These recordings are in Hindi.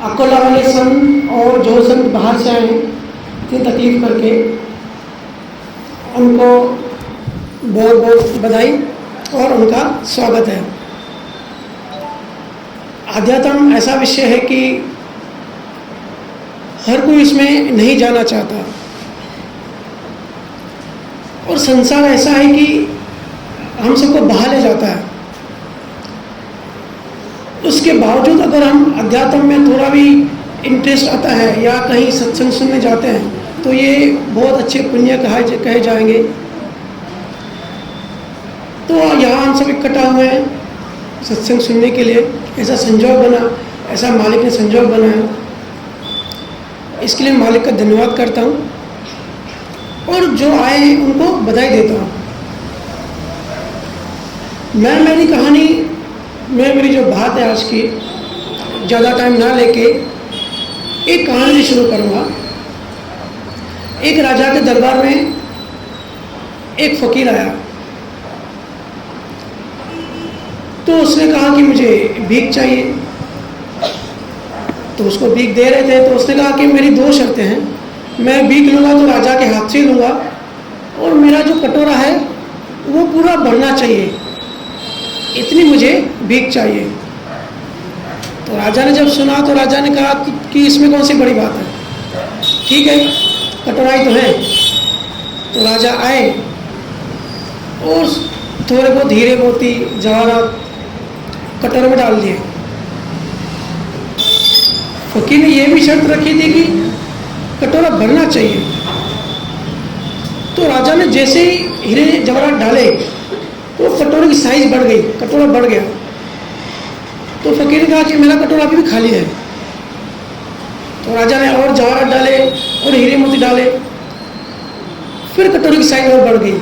अकोला वाले संत और जो संत बाहर से आए इतनी तकलीफ करके, उनको बहुत बहुत बधाई और उनका स्वागत है। आध्यात्म ऐसा विषय है कि हर कोई इसमें नहीं जाना चाहता, और संसार ऐसा है कि हम सबको बहा ले जाता है। उसके बावजूद अगर हम अध्यात्म में थोड़ा भी इंटरेस्ट आता है या कहीं सत्संग सुनने जाते हैं तो ये बहुत अच्छे पुण्य कहे जाएंगे। तो यहाँ हम सब इकट्ठा हुए हैं सत्संग सुनने के लिए। ऐसा संजोग बना, ऐसा मालिक ने संजोग बनाया, इसके लिए मालिक का धन्यवाद करता हूँ, और जो आए हैं उनको बधाई देता हूँ। मैं मेरी कहानी में मेरी जो बात है आज की, ज़्यादा टाइम ना लेके एक कहानी से शुरू करूँगा। एक राजा के दरबार में एक फकीर आया, तो उसने कहा कि मुझे भीख चाहिए। तो उसको भीख दे रहे थे, तो उसने कहा कि मेरी दो शर्तें हैं, मैं भीख लूँगा तो राजा के हाथ से ही लूँगा, और मेरा जो कटोरा है वो पूरा भरना चाहिए, इतनी मुझे भीख चाहिए। तो राजा ने जब सुना तो राजा ने कहा कि इसमें कौन सी बड़ी बात है, ठीक है कटोरा ही तो है। तो राजा आए और थोड़े बहुत हीरे मोती जवाहरात कटोरे में डाल दिए। फकीर ने यह भी शर्त रखी थी कि कटोरा भरना चाहिए। तो राजा ने जैसे ही हीरे जवाहरात डाले तो कटोरे की साइज बढ़ गई, कटोरा बढ़ गया। तो फकीर ने कहा कि मेरा कटोरा अभी भी खाली है। तो राजा ने और जवाहरात डाले और हीरे मोती डाले, फिर कटोरे की साइज और बढ़ गई।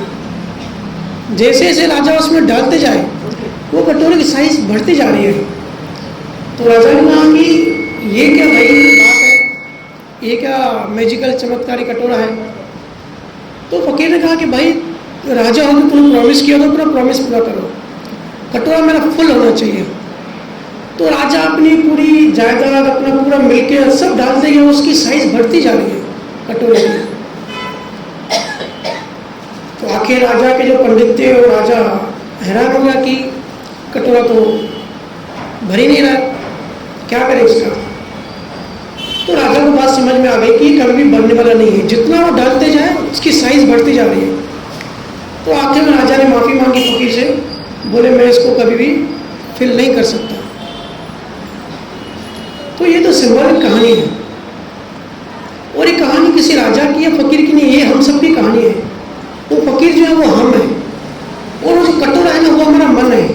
जैसे जैसे राजा उसमें डालते जाए वो कटोरे की साइज बढ़ती जा रही है। तो राजा ने कहा कि ये क्या भाई बात है, ये क्या मैजिकल चमत्कारी कटोरा है। तो फकीर ने कहा कि भाई राजा हो तो तुमने प्रॉमिस किया, तो पूरा प्रॉमिस पूरा करो, कटोरा मेरा फुल होना चाहिए। तो राजा अपनी पूरी जायदाद अपना पूरा मिलके सब डालते गए, उसकी साइज बढ़ती जा रही है कटोरे की। तो आखिर राजा के जो पंडित थे वो राजा हैरान हो गया कि कटोरा तो भर ही नहीं रहा, क्या करें इसका। तो राजा को बात समझ में आ गई कि कभी भी भरने वाला नहीं है, जितना वो डालते जाए उसकी साइज बढ़ती जा रही है। तो आखिर में राजा ने माफ़ी मांगी फकीर से, बोले मैं इसको कभी भी फिल नहीं कर सकता। तो ये तो सिंबॉलिक कहानी है, और ये कहानी किसी राजा की या फकीर की नहीं, ये हम सब की कहानी है। वो फकीर जो है वो हम है, और वो जो कटोरा है ना वो हमारा मन है।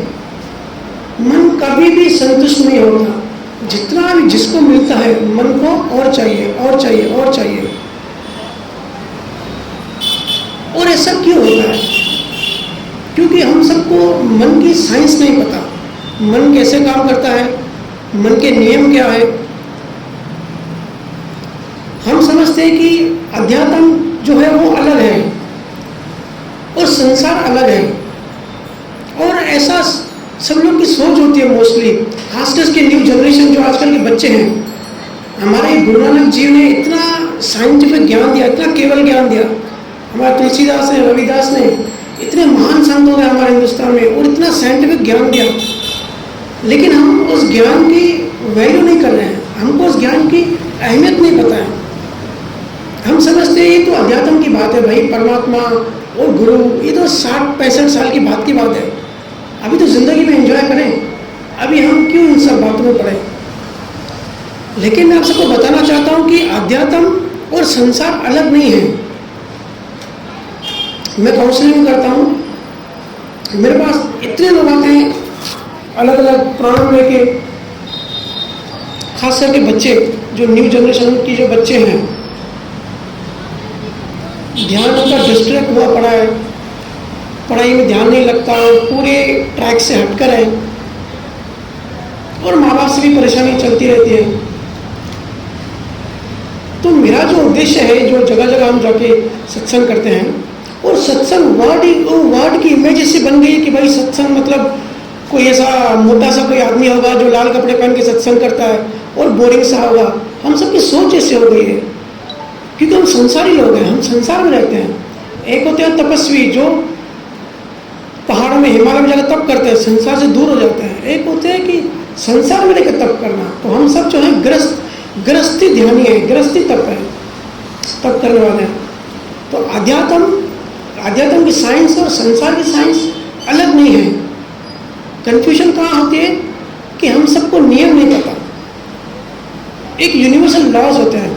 मन कभी भी संतुष्ट नहीं होता, जितना भी जिसको मिलता है मन को और चाहिए और चाहिए और चाहिए। और ऐसा क्यों होता है? क्योंकि हम सबको मन की साइंस नहीं पता, मन कैसे काम करता है, मन के नियम क्या है। हम समझते हैं कि अध्यात्म जो है वो अलग है और संसार अलग है, और ऐसा सब लोग की सोच होती है मोस्टली, खासकर के न्यू जनरेशन जो आजकल के बच्चे हैं। हमारे गुरु नानक जी ने इतना साइंटिफिक ज्ञान दिया, इतना केवल ज्ञान दिया। हमारे तुलसीदास ने, रविदास ने, इतने महान संत हो गए हमारे हिंदुस्तान में, और इतना साइंटिफिक ज्ञान दिया, लेकिन हम उस ज्ञान की वैल्यू नहीं कर रहे हैं, हमको उस ज्ञान की अहमियत नहीं पता है। हम समझते हैं ये तो अध्यात्म की बात है भाई, परमात्मा और गुरु, ये तो 60-65 साल की बात है, अभी तो ज़िंदगी में एंजॉय करें, अभी हम क्यों इन सब बातों में पड़े। लेकिन मैं आप सबको बताना चाहता हूँ कि अध्यात्म और संसार अलग नहीं है। मैं काउंसलिंग करता हूँ, मेरे पास इतने लोग आते हैं अलग अलग प्रॉब्लम लेके, खास करके बच्चे जो न्यू जनरेशन की जो बच्चे हैं, ध्यान उनका डिस्ट्रैक्ट हुआ पड़ा है, पढ़ाई में ध्यान नहीं लगता, पूरे ट्रैक से हटकर है, और माँ बाप से भी परेशानी चलती रहती है। तो मेरा जो उद्देश्य है, जो जगह जगह हम जाके सत्संग करते हैं, और सत्संग वर्ड की इमेज इससे बन गई है कि भाई सत्संग मतलब कोई ऐसा मोटा सा कोई आदमी होगा जो लाल कपड़े पहन के सत्संग करता है और बोरिंग सा होगा। हम सबकी सोच ऐसे हो गई है क्योंकि हम संसारी लोग हैं, हम संसार में रहते हैं। एक होते हैं तपस्वी जो पहाड़ों में हिमालय में जाकर तप करते हैं, संसार से दूर हो जाते हैं। एक होते हैं कि संसार में लेकर तप करना। तो हम सब जो है गृहस्थी ध्यानी है, गृहस्थी तप है, तप करने वाले हैं। तो अध्यात्म की साइंस और संसार की साइंस अलग नहीं है। कंफ्यूजन कहाँ होती है कि हम सबको नियम नहीं पता। एक यूनिवर्सल लॉज होते हैं,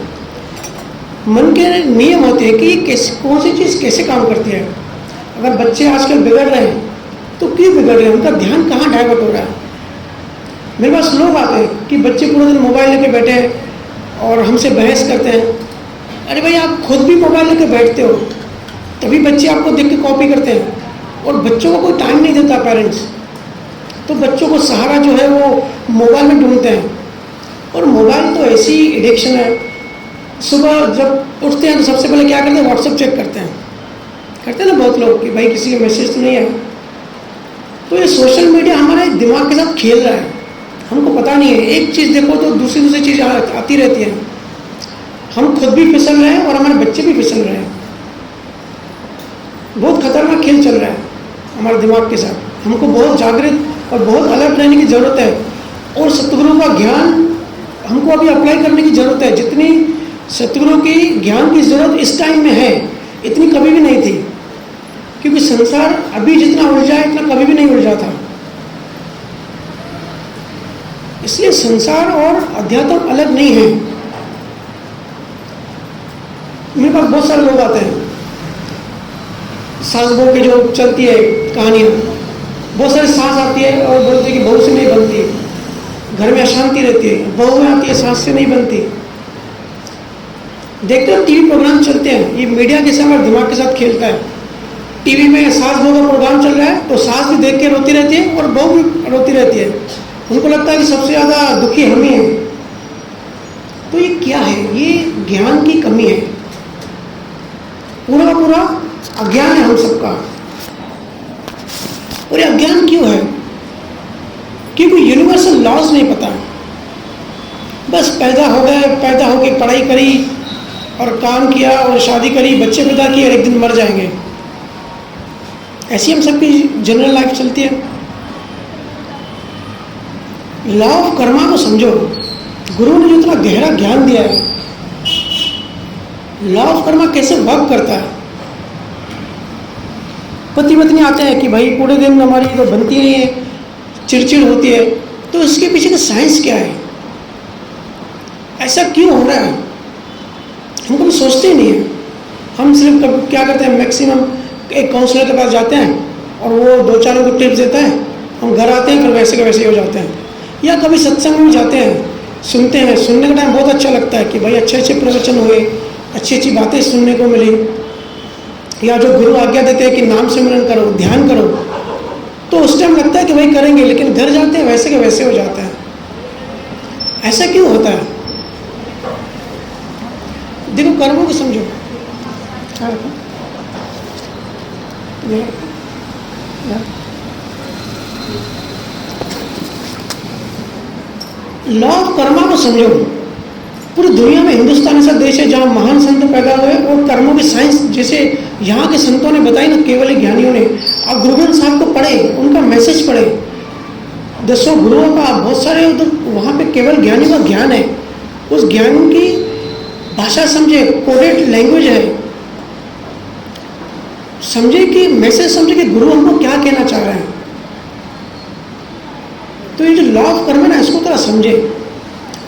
मन के नियम होते हैं कि कैसे कौन सी चीज़ कैसे काम करती है। अगर बच्चे आजकल बिगड़ रहे हैं तो क्यों बिगड़ रहे हैं, उनका ध्यान कहाँ डाइवर्ट हो रहा है। मेरे पास लोग आते हैं कि बच्चे पूरे दिन मोबाइल लेके बैठे हैं और हमसे बहस करते हैं। अरे भाई, आप खुद भी मोबाइल लेके बैठते हो, तभी बच्चे आपको देख के कॉपी करते हैं। और बच्चों को कोई टाइम नहीं देता पेरेंट्स, तो बच्चों को सहारा जो है वो मोबाइल में ढूंढते हैं। और मोबाइल तो ऐसी एडिक्शन है, सुबह जब उठते हैं तो सबसे पहले क्या करते हैं, व्हाट्सएप चेक करते हैं ना बहुत लोग कि भाई किसी का मैसेज तो नहीं है। तो ये सोशल मीडिया हमारे दिमाग के साथ खेल रहा है, हमको पता नहीं है। एक चीज़ देखो तो दूसरी चीज़ आती रहती है। हम खुद भी फिसल रहे हैं और हमारे बच्चे भी फिसल रहे हैं। बहुत खतरनाक खेल चल रहा है हमारे दिमाग के साथ। हमको बहुत जागृत और बहुत अलर्ट रहने की ज़रूरत है। और सतगुरु का ज्ञान हमको अभी अप्लाई करने की ज़रूरत है। जितनी सतगुरु की ज्ञान की ज़रूरत इस टाइम में है, इतनी कभी भी नहीं थी। क्योंकि संसार अभी जितना उलझा है इतना कभी भी नहीं उलझा था। इसलिए संसार और अध्यात्म अलग नहीं है। मेरे पास बहुत सारे लोग आते हैं, सास बहू की जो चलती है कहानियाँ, बहुत सारी सास आती है और बोलती है कि बहू से नहीं बनती, घर में अशांति रहती है। बहू में आती है, सास से नहीं बनती। देखते हो टीवी प्रोग्राम चलते हैं, ये मीडिया के साथ दिमाग के साथ खेलता है। टीवी में सास बहू का प्रोग्राम चल रहा है तो सास भी देख के रोती रहती है और बहू भी रोती रहती है। उनको लगता है कि सबसे ज़्यादा दुखी हम ही हैं। तो ये क्या है? ये ज्ञान की कमी है, पूरा का पूरा अज्ञान है हम सबका। और ये अज्ञान क्यों है? क्योंकि यूनिवर्सल लॉज नहीं पता। बस पैदा हो गए, पैदा होके पढ़ाई करी और काम किया और शादी करी, बच्चे पैदा किए और एक दिन मर जाएंगे। ऐसी हम सबकी जनरल लाइफ चलती है। लॉ ऑफ कर्मा को समझो। गुरु ने जो इतना गहरा ज्ञान दिया है, लॉ ऑफ कर्मा कैसे वर्क करता है। पति पत्नी आते हैं कि भाई पूरे दिन हमारी तो बनती नहीं है, चिड़चिड़ होती है। तो इसके पीछे का साइंस क्या है, ऐसा क्यों हो रहा है, हम कभी सोचते ही नहीं है। हम सिर्फ कब क्या करते हैं, मैक्सिमम एक काउंसलर के पास जाते हैं और वो 2-4 को टिप्स देता है, हम घर आते हैं फिर वैसे के वैसे हो जाते हैं। या कभी सत्संग में जाते हैं, सुनते हैं, सुनने का टाइम बहुत अच्छा लगता है कि भाई अच्छे अच्छे प्रवचन हुए, अच्छी अच्छी बातें सुनने को मिली। या जो गुरु आज्ञा देते हैं कि नाम सिमरन करो, ध्यान करो, तो उस टाइम लगता है कि भाई करेंगे, लेकिन घर जाते हैं वैसे के वैसे हो जाता है। ऐसा क्यों होता है? देखो कर्मों को समझो। लॉ ऑफ कर्मा को समझो। पूरी दुनिया में हिंदुस्तान ऐसा देश है जहाँ महान संत पैदा हुए और कर्मों की साइंस जैसे यहाँ के संतों ने बताई ना, केवल ज्ञानियों ने। आप गुरु ग्रंथ साहब को पढ़े, उनका मैसेज पढ़े, 10 गुरुओं का, बहुत सारे उधर वहाँ पे केवल ज्ञानियों का ज्ञान है। उस ज्ञान की भाषा समझे, कोडेड लैंग्वेज है, समझे कि मैसेज समझे कि गुरु हमको क्या कहना चाह रहे हैं। तो ये जो लॉ ऑफ कर्म है ना, इसको थोड़ा समझे।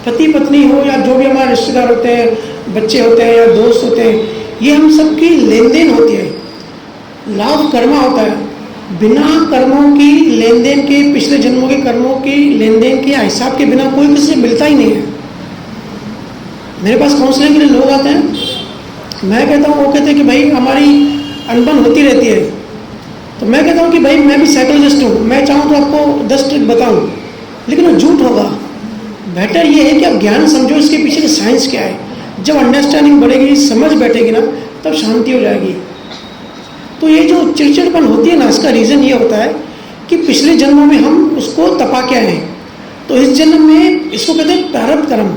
पति पत्नी हो या जो भी हमारे रिश्तेदार होते हैं, बच्चे होते हैं या दोस्त होते हैं, ये हम सबकी लेन देन होती है। लॉ ऑफ कर्मा होता है, बिना कर्मों की लेन देन के, पिछले जन्मों के कर्मों की लेन देन के हिसाब के बिना कोई किसी से मिलता ही नहीं है। मेरे पास काउंसलिंग के लिए लोग आते हैं, मैं कहता हूँ, वो कहते हैं कि भाई हमारी अनबन होती रहती है। तो मैं कहता हूँ कि भाई मैं भी साइकोलॉजिस्ट हूँ, मैं चाहूँ तो आपको 10 ट्रिक बताऊँ, लेकिन वो झूठ होगा। बेटर ये है कि आप ज्ञान समझो, इसके पीछे की साइंस क्या है। जब अंडरस्टैंडिंग बढ़ेगी, समझ बैठेगी ना, तब शांति हो जाएगी। तो ये जो चिड़चिड़पन होती है ना, इसका रीज़न ये होता है कि पिछले जन्मों में हम उसको तपा के आए हैं, तो इस जन्म में इसको कहते हैं प्रारब्ध कर्म।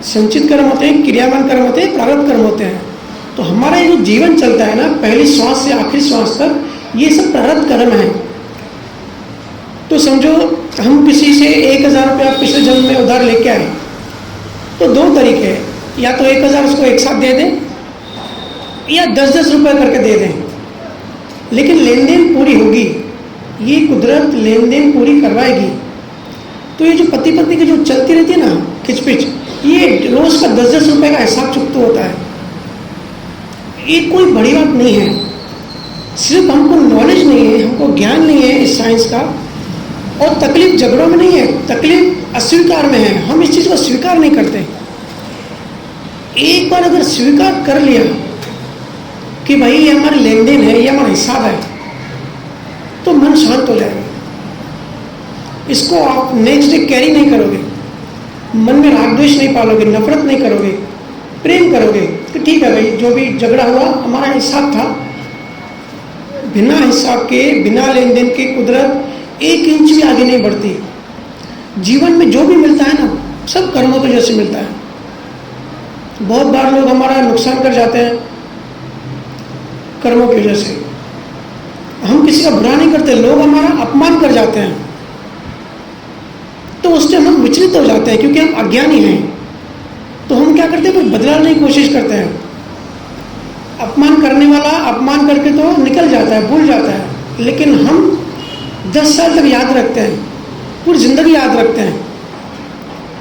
संचित कर्म होते हैं, क्रियावान कर्म होते हैं, प्रारब्ध कर्म होते हैं। तो हमारा ये जो जीवन चलता है ना, पहली श्वास से आखिरी श्वास तक, ये सब प्रारब्ध कर्म है। तो समझो हम किसी से 1000 रुपया पिछले जन्म में उधार लेके आए, तो 2 तरीके हैं, या तो 1000 उसको एक साथ दे दें या 10-10 रुपये करके दे दें, लेकिन लेन देन पूरी होगी, ये कुदरत लेन देन पूरी करवाएगी। तो ये जो पति पत्नी की जो चलती रहती है ना खिचपिच, ये रोज का 10-10 रुपये का हिसाब चुकता होता है। ये कोई बड़ी बात नहीं है, सिर्फ हमको नॉलेज नहीं है, हमको ज्ञान नहीं है इस साइंस का, और तकलीफ झगड़ों में नहीं है, तकलीफ अस्वीकार में है। हम इस चीज़ को स्वीकार नहीं करते। एक बार अगर स्वीकार कर लिया कि भाई ये हमारा लेन देन है, ये हमारा हिसाब है, तो मन शांत हो जाएगा। इसको आप नेक्स्ट डे कैरी नहीं करोगे, मन में राग द्वेष नहीं पालोगे, नफरत नहीं करोगे, प्रेम करोगे कि ठीक है भाई, जो भी झगड़ा हुआ हमारा हिसाब था। बिना हिसाब के, बिना लेन देन के कुदरत 1 इंच भी आगे नहीं बढ़ती। जीवन में जो भी मिलता है ना, सब कर्मों की वजह से मिलता है। बहुत बार लोग हमारा नुकसान कर जाते हैं कर्मों की वजह से। हम किसी का बुरा नहीं करते, लोग हमारा अपमान कर जाते हैं, तो उससे हम विचलित हो जाते हैं, क्योंकि हम अज्ञानी हैं। तो हम क्या करते हैं, फिर बदला लेने की कोशिश करते हैं। अपमान करने वाला अपमान करके तो निकल जाता है, भूल जाता है, लेकिन हम 10 साल तक याद रखते हैं, पूरी जिंदगी याद रखते हैं,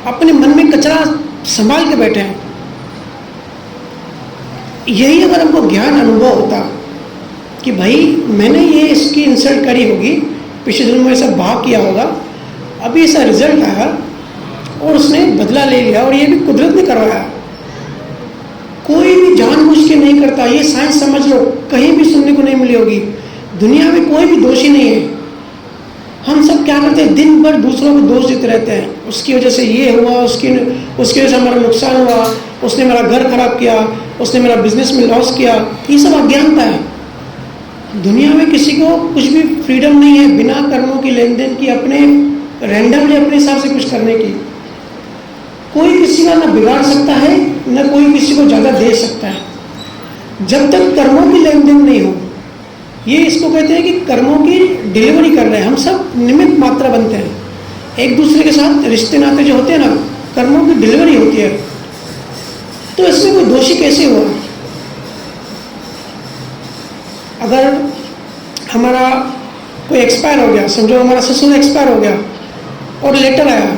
अपने मन में कचरा संभाल के बैठे हैं। यही अगर हमको ज्ञान अनुभव होता कि भाई मैंने ये इसकी इंसल्ट करी होगी, पिछले जन्म में ऐसा भाव किया होगा, अभी ऐसा रिजल्ट आया और उसने बदला ले लिया, और ये भी कुदरत ने करवाया। कोई भी जानबूझ के नहीं करता, ये साइंस समझ लो, कहीं भी सुनने को नहीं मिली होगी। दुनिया में कोई भी दोषी नहीं है। हम सब क्या करते हैं, दिन भर दूसरों को दोष देते रहते हैं, उसकी वजह से ये हुआ, उसकी वजह से हमारा नुकसान हुआ, उसने मेरा घर खराब किया, उसने मेरा बिजनेस में लॉस किया। ये सब अज्ञानता है। दुनिया में किसी को कुछ भी फ्रीडम नहीं है बिना कर्मों की लेन देन की, अपने रैंडमली अपने हिसाब से कुछ करने की। कोई किसी का ना बिगाड़ सकता है, न कोई किसी को ज़्यादा दे सकता है, जब तक कर्मों की लेन देन नहीं हो। ये इसको कहते हैं कि कर्मों की डिलीवरी कर रहे हैं। हम सब निमित्त मात्रा बनते हैं, एक दूसरे के साथ रिश्ते नाते जो होते हैं ना, कर्मों की डिलीवरी होती है। तो इसमें कोई दोषी कैसे हुआ? अगर हमारा कोई एक्सपायर हो गया, समझो हमारा ससुर एक्सपायर हो गया और लेटर आया,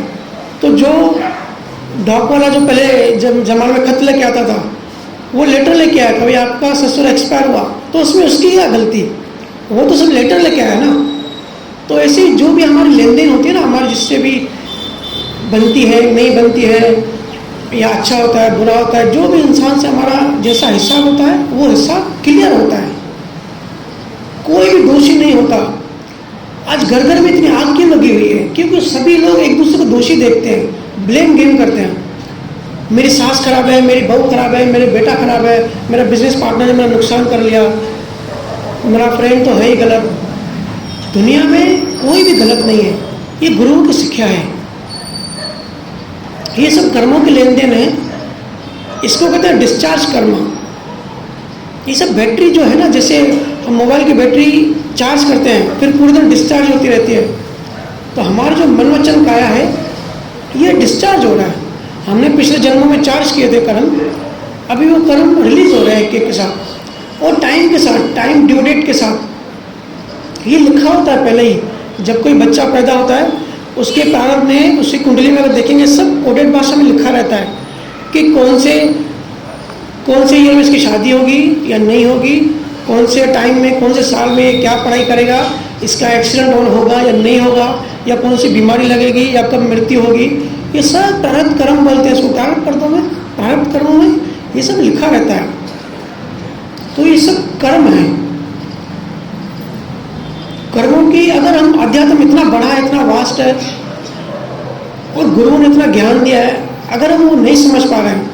तो जो डाक वाला जो पहले जब जमाने में खत लेके आता था, वो लेटर लेके आया, कभी आपका ससुर एक्सपायर हुआ, तो उसमें उसकी क्या गलती? वो तो सब लेटर लेके आया ना। तो ऐसे जो भी हमारी लेन देन होती है ना, हमारी जिससे भी बनती है, नहीं बनती है, या अच्छा होता है, बुरा होता है, जो भी इंसान से हमारा जैसा हिसाब होता है, वो हिसाब क्लियर होता है, कोई भी दोषी नहीं होता। आज घर घर में इतनी आग क्यों लगी हुई है? क्योंकि सभी लोग एक दूसरे को दोषी देखते हैं, ब्लेम गेम करते हैं। मेरी सास खराब है, मेरी बहू खराब है, मेरे बेटा खराब है, मेरा बिजनेस पार्टनर ने मेरा नुकसान कर लिया, मेरा फ्रेंड तो है ही गलत। दुनिया में कोई भी गलत नहीं है, ये गुरुओं की शिक्षा है। ये सब कर्मों के लेन देन है, इसको कहते हैं डिस्चार्ज कर्म। ये सब बैटरी जो है ना, जैसे हम मोबाइल की बैटरी चार्ज करते हैं, फिर पूरे दिन डिस्चार्ज होती रहती है, तो हमारा जो मन वचन काया है, ये डिस्चार्ज हो रहा है। हमने पिछले जन्मों में चार्ज किए थे कर्म, अभी वो कर्म रिलीज हो रहे हैं एक के साथ, और टाइम के साथ, टाइम ड्यू डेट के साथ। ये लिखा होता है पहले ही, जब कोई बच्चा पैदा होता है, उसके प्रारंभ में, उसकी कुंडली में अगर देखेंगे, सब कोडेड भाषा में लिखा रहता है कि कौन से ईयर में इसकी शादी होगी या नहीं होगी, कौन से टाइम में, कौन से साल में क्या पढ़ाई करेगा, इसका एक्सीडेंट होगा या नहीं होगा, या कौन सी बीमारी लगेगी, या कब मृत्यु होगी। ये सब प्रारब्ध कर्म बोलते हैं इसको। प्रारब्ध कर्मों में ये सब लिखा रहता है। तो ये सब कर्म है। कर्मों की, अगर हम अध्यात्म इतना बड़ा है, इतना वास्ट है, और गुरुओं ने इतना ज्ञान दिया है, अगर हम वो नहीं समझ पा रहे हैं,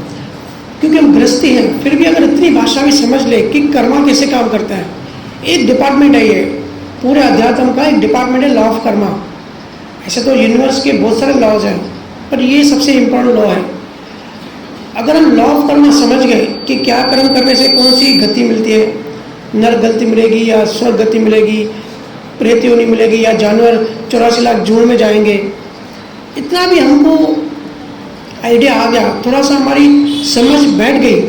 क्योंकि हम गृहस्थी हैं, फिर भी अगर इतनी भाषा भी समझ ले कि कर्मा कैसे काम करता है। एक डिपार्टमेंट है ये, पूरे अध्यात्म का एक डिपार्टमेंट है, लॉ ऑफ कर्मा। ऐसे तो यूनिवर्स के बहुत सारे लॉज हैं, पर ये सबसे इम्पोर्टेंट लॉ है। अगर हम लॉ ऑफ कर्मा समझ गए कि क्या कर्म करने से कौन सी गति मिलती है, नरक गति मिलेगी या स्वर्ग गति मिलेगी, प्रेत योनि मिलेगी या जानवर 84 लाख जून में जाएंगे, इतना भी हमको आइडिया आ गया, थोड़ा सा हमारी समझ बैठ गई,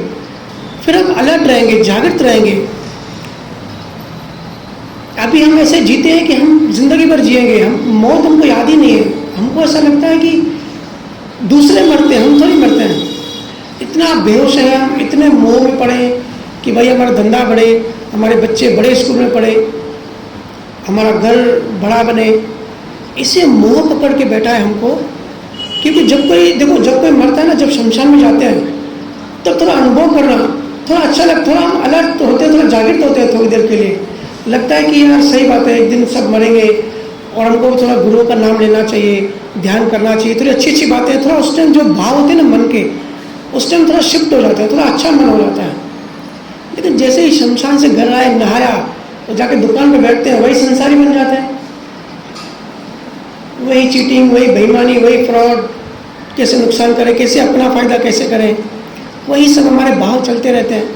फिर हम अलर्ट रहेंगे, जागृत रहेंगे। अभी हम ऐसे जीते हैं कि हम जिंदगी भर जिएंगे, हम मौत हमको याद ही नहीं है। हमको ऐसा लगता है कि दूसरे मरते हैं, हम थोड़ी मरते हैं। इतना बेहोश है हम, इतने मोह में पड़े कि भाई हमारा धंधा बढ़े, हमारे बच्चे बड़े स्कूल में पढ़े, हमारा घर बड़ा बने, इसे मोह पकड़ के बैठा है हमको। क्योंकि जब कोई मरता है ना, जब शमशान में जाते हैं तब थोड़ा अनुभव करना थोड़ा अच्छा लगता, थोड़ा हम अलर्ट होते हैं, थोड़ा जागृत होते हैं थोड़ी देर के लिए। लगता है कि यार सही बात है, एक दिन सब मरेंगे और हमको थोड़ा गुरुओं का नाम लेना चाहिए, ध्यान करना चाहिए, थोड़ी अच्छी अच्छी बातें, थोड़ा उस टाइम जो भाव होते हैं ना मन के, उस टाइम थोड़ा शिफ्ट हो जाता है, थोड़ा अच्छा मन हो जाता है। लेकिन जैसे ही शमशान से घर आए, नहाया तो जाके दुकान पे बैठते हैं, वही संसारी बन जाते हैं। वही चीटिंग, वही बेईमानी, वही फ्रॉड, कैसे नुकसान करें, कैसे अपना फायदा कैसे करें, वही सब हमारे भाव चलते रहते हैं।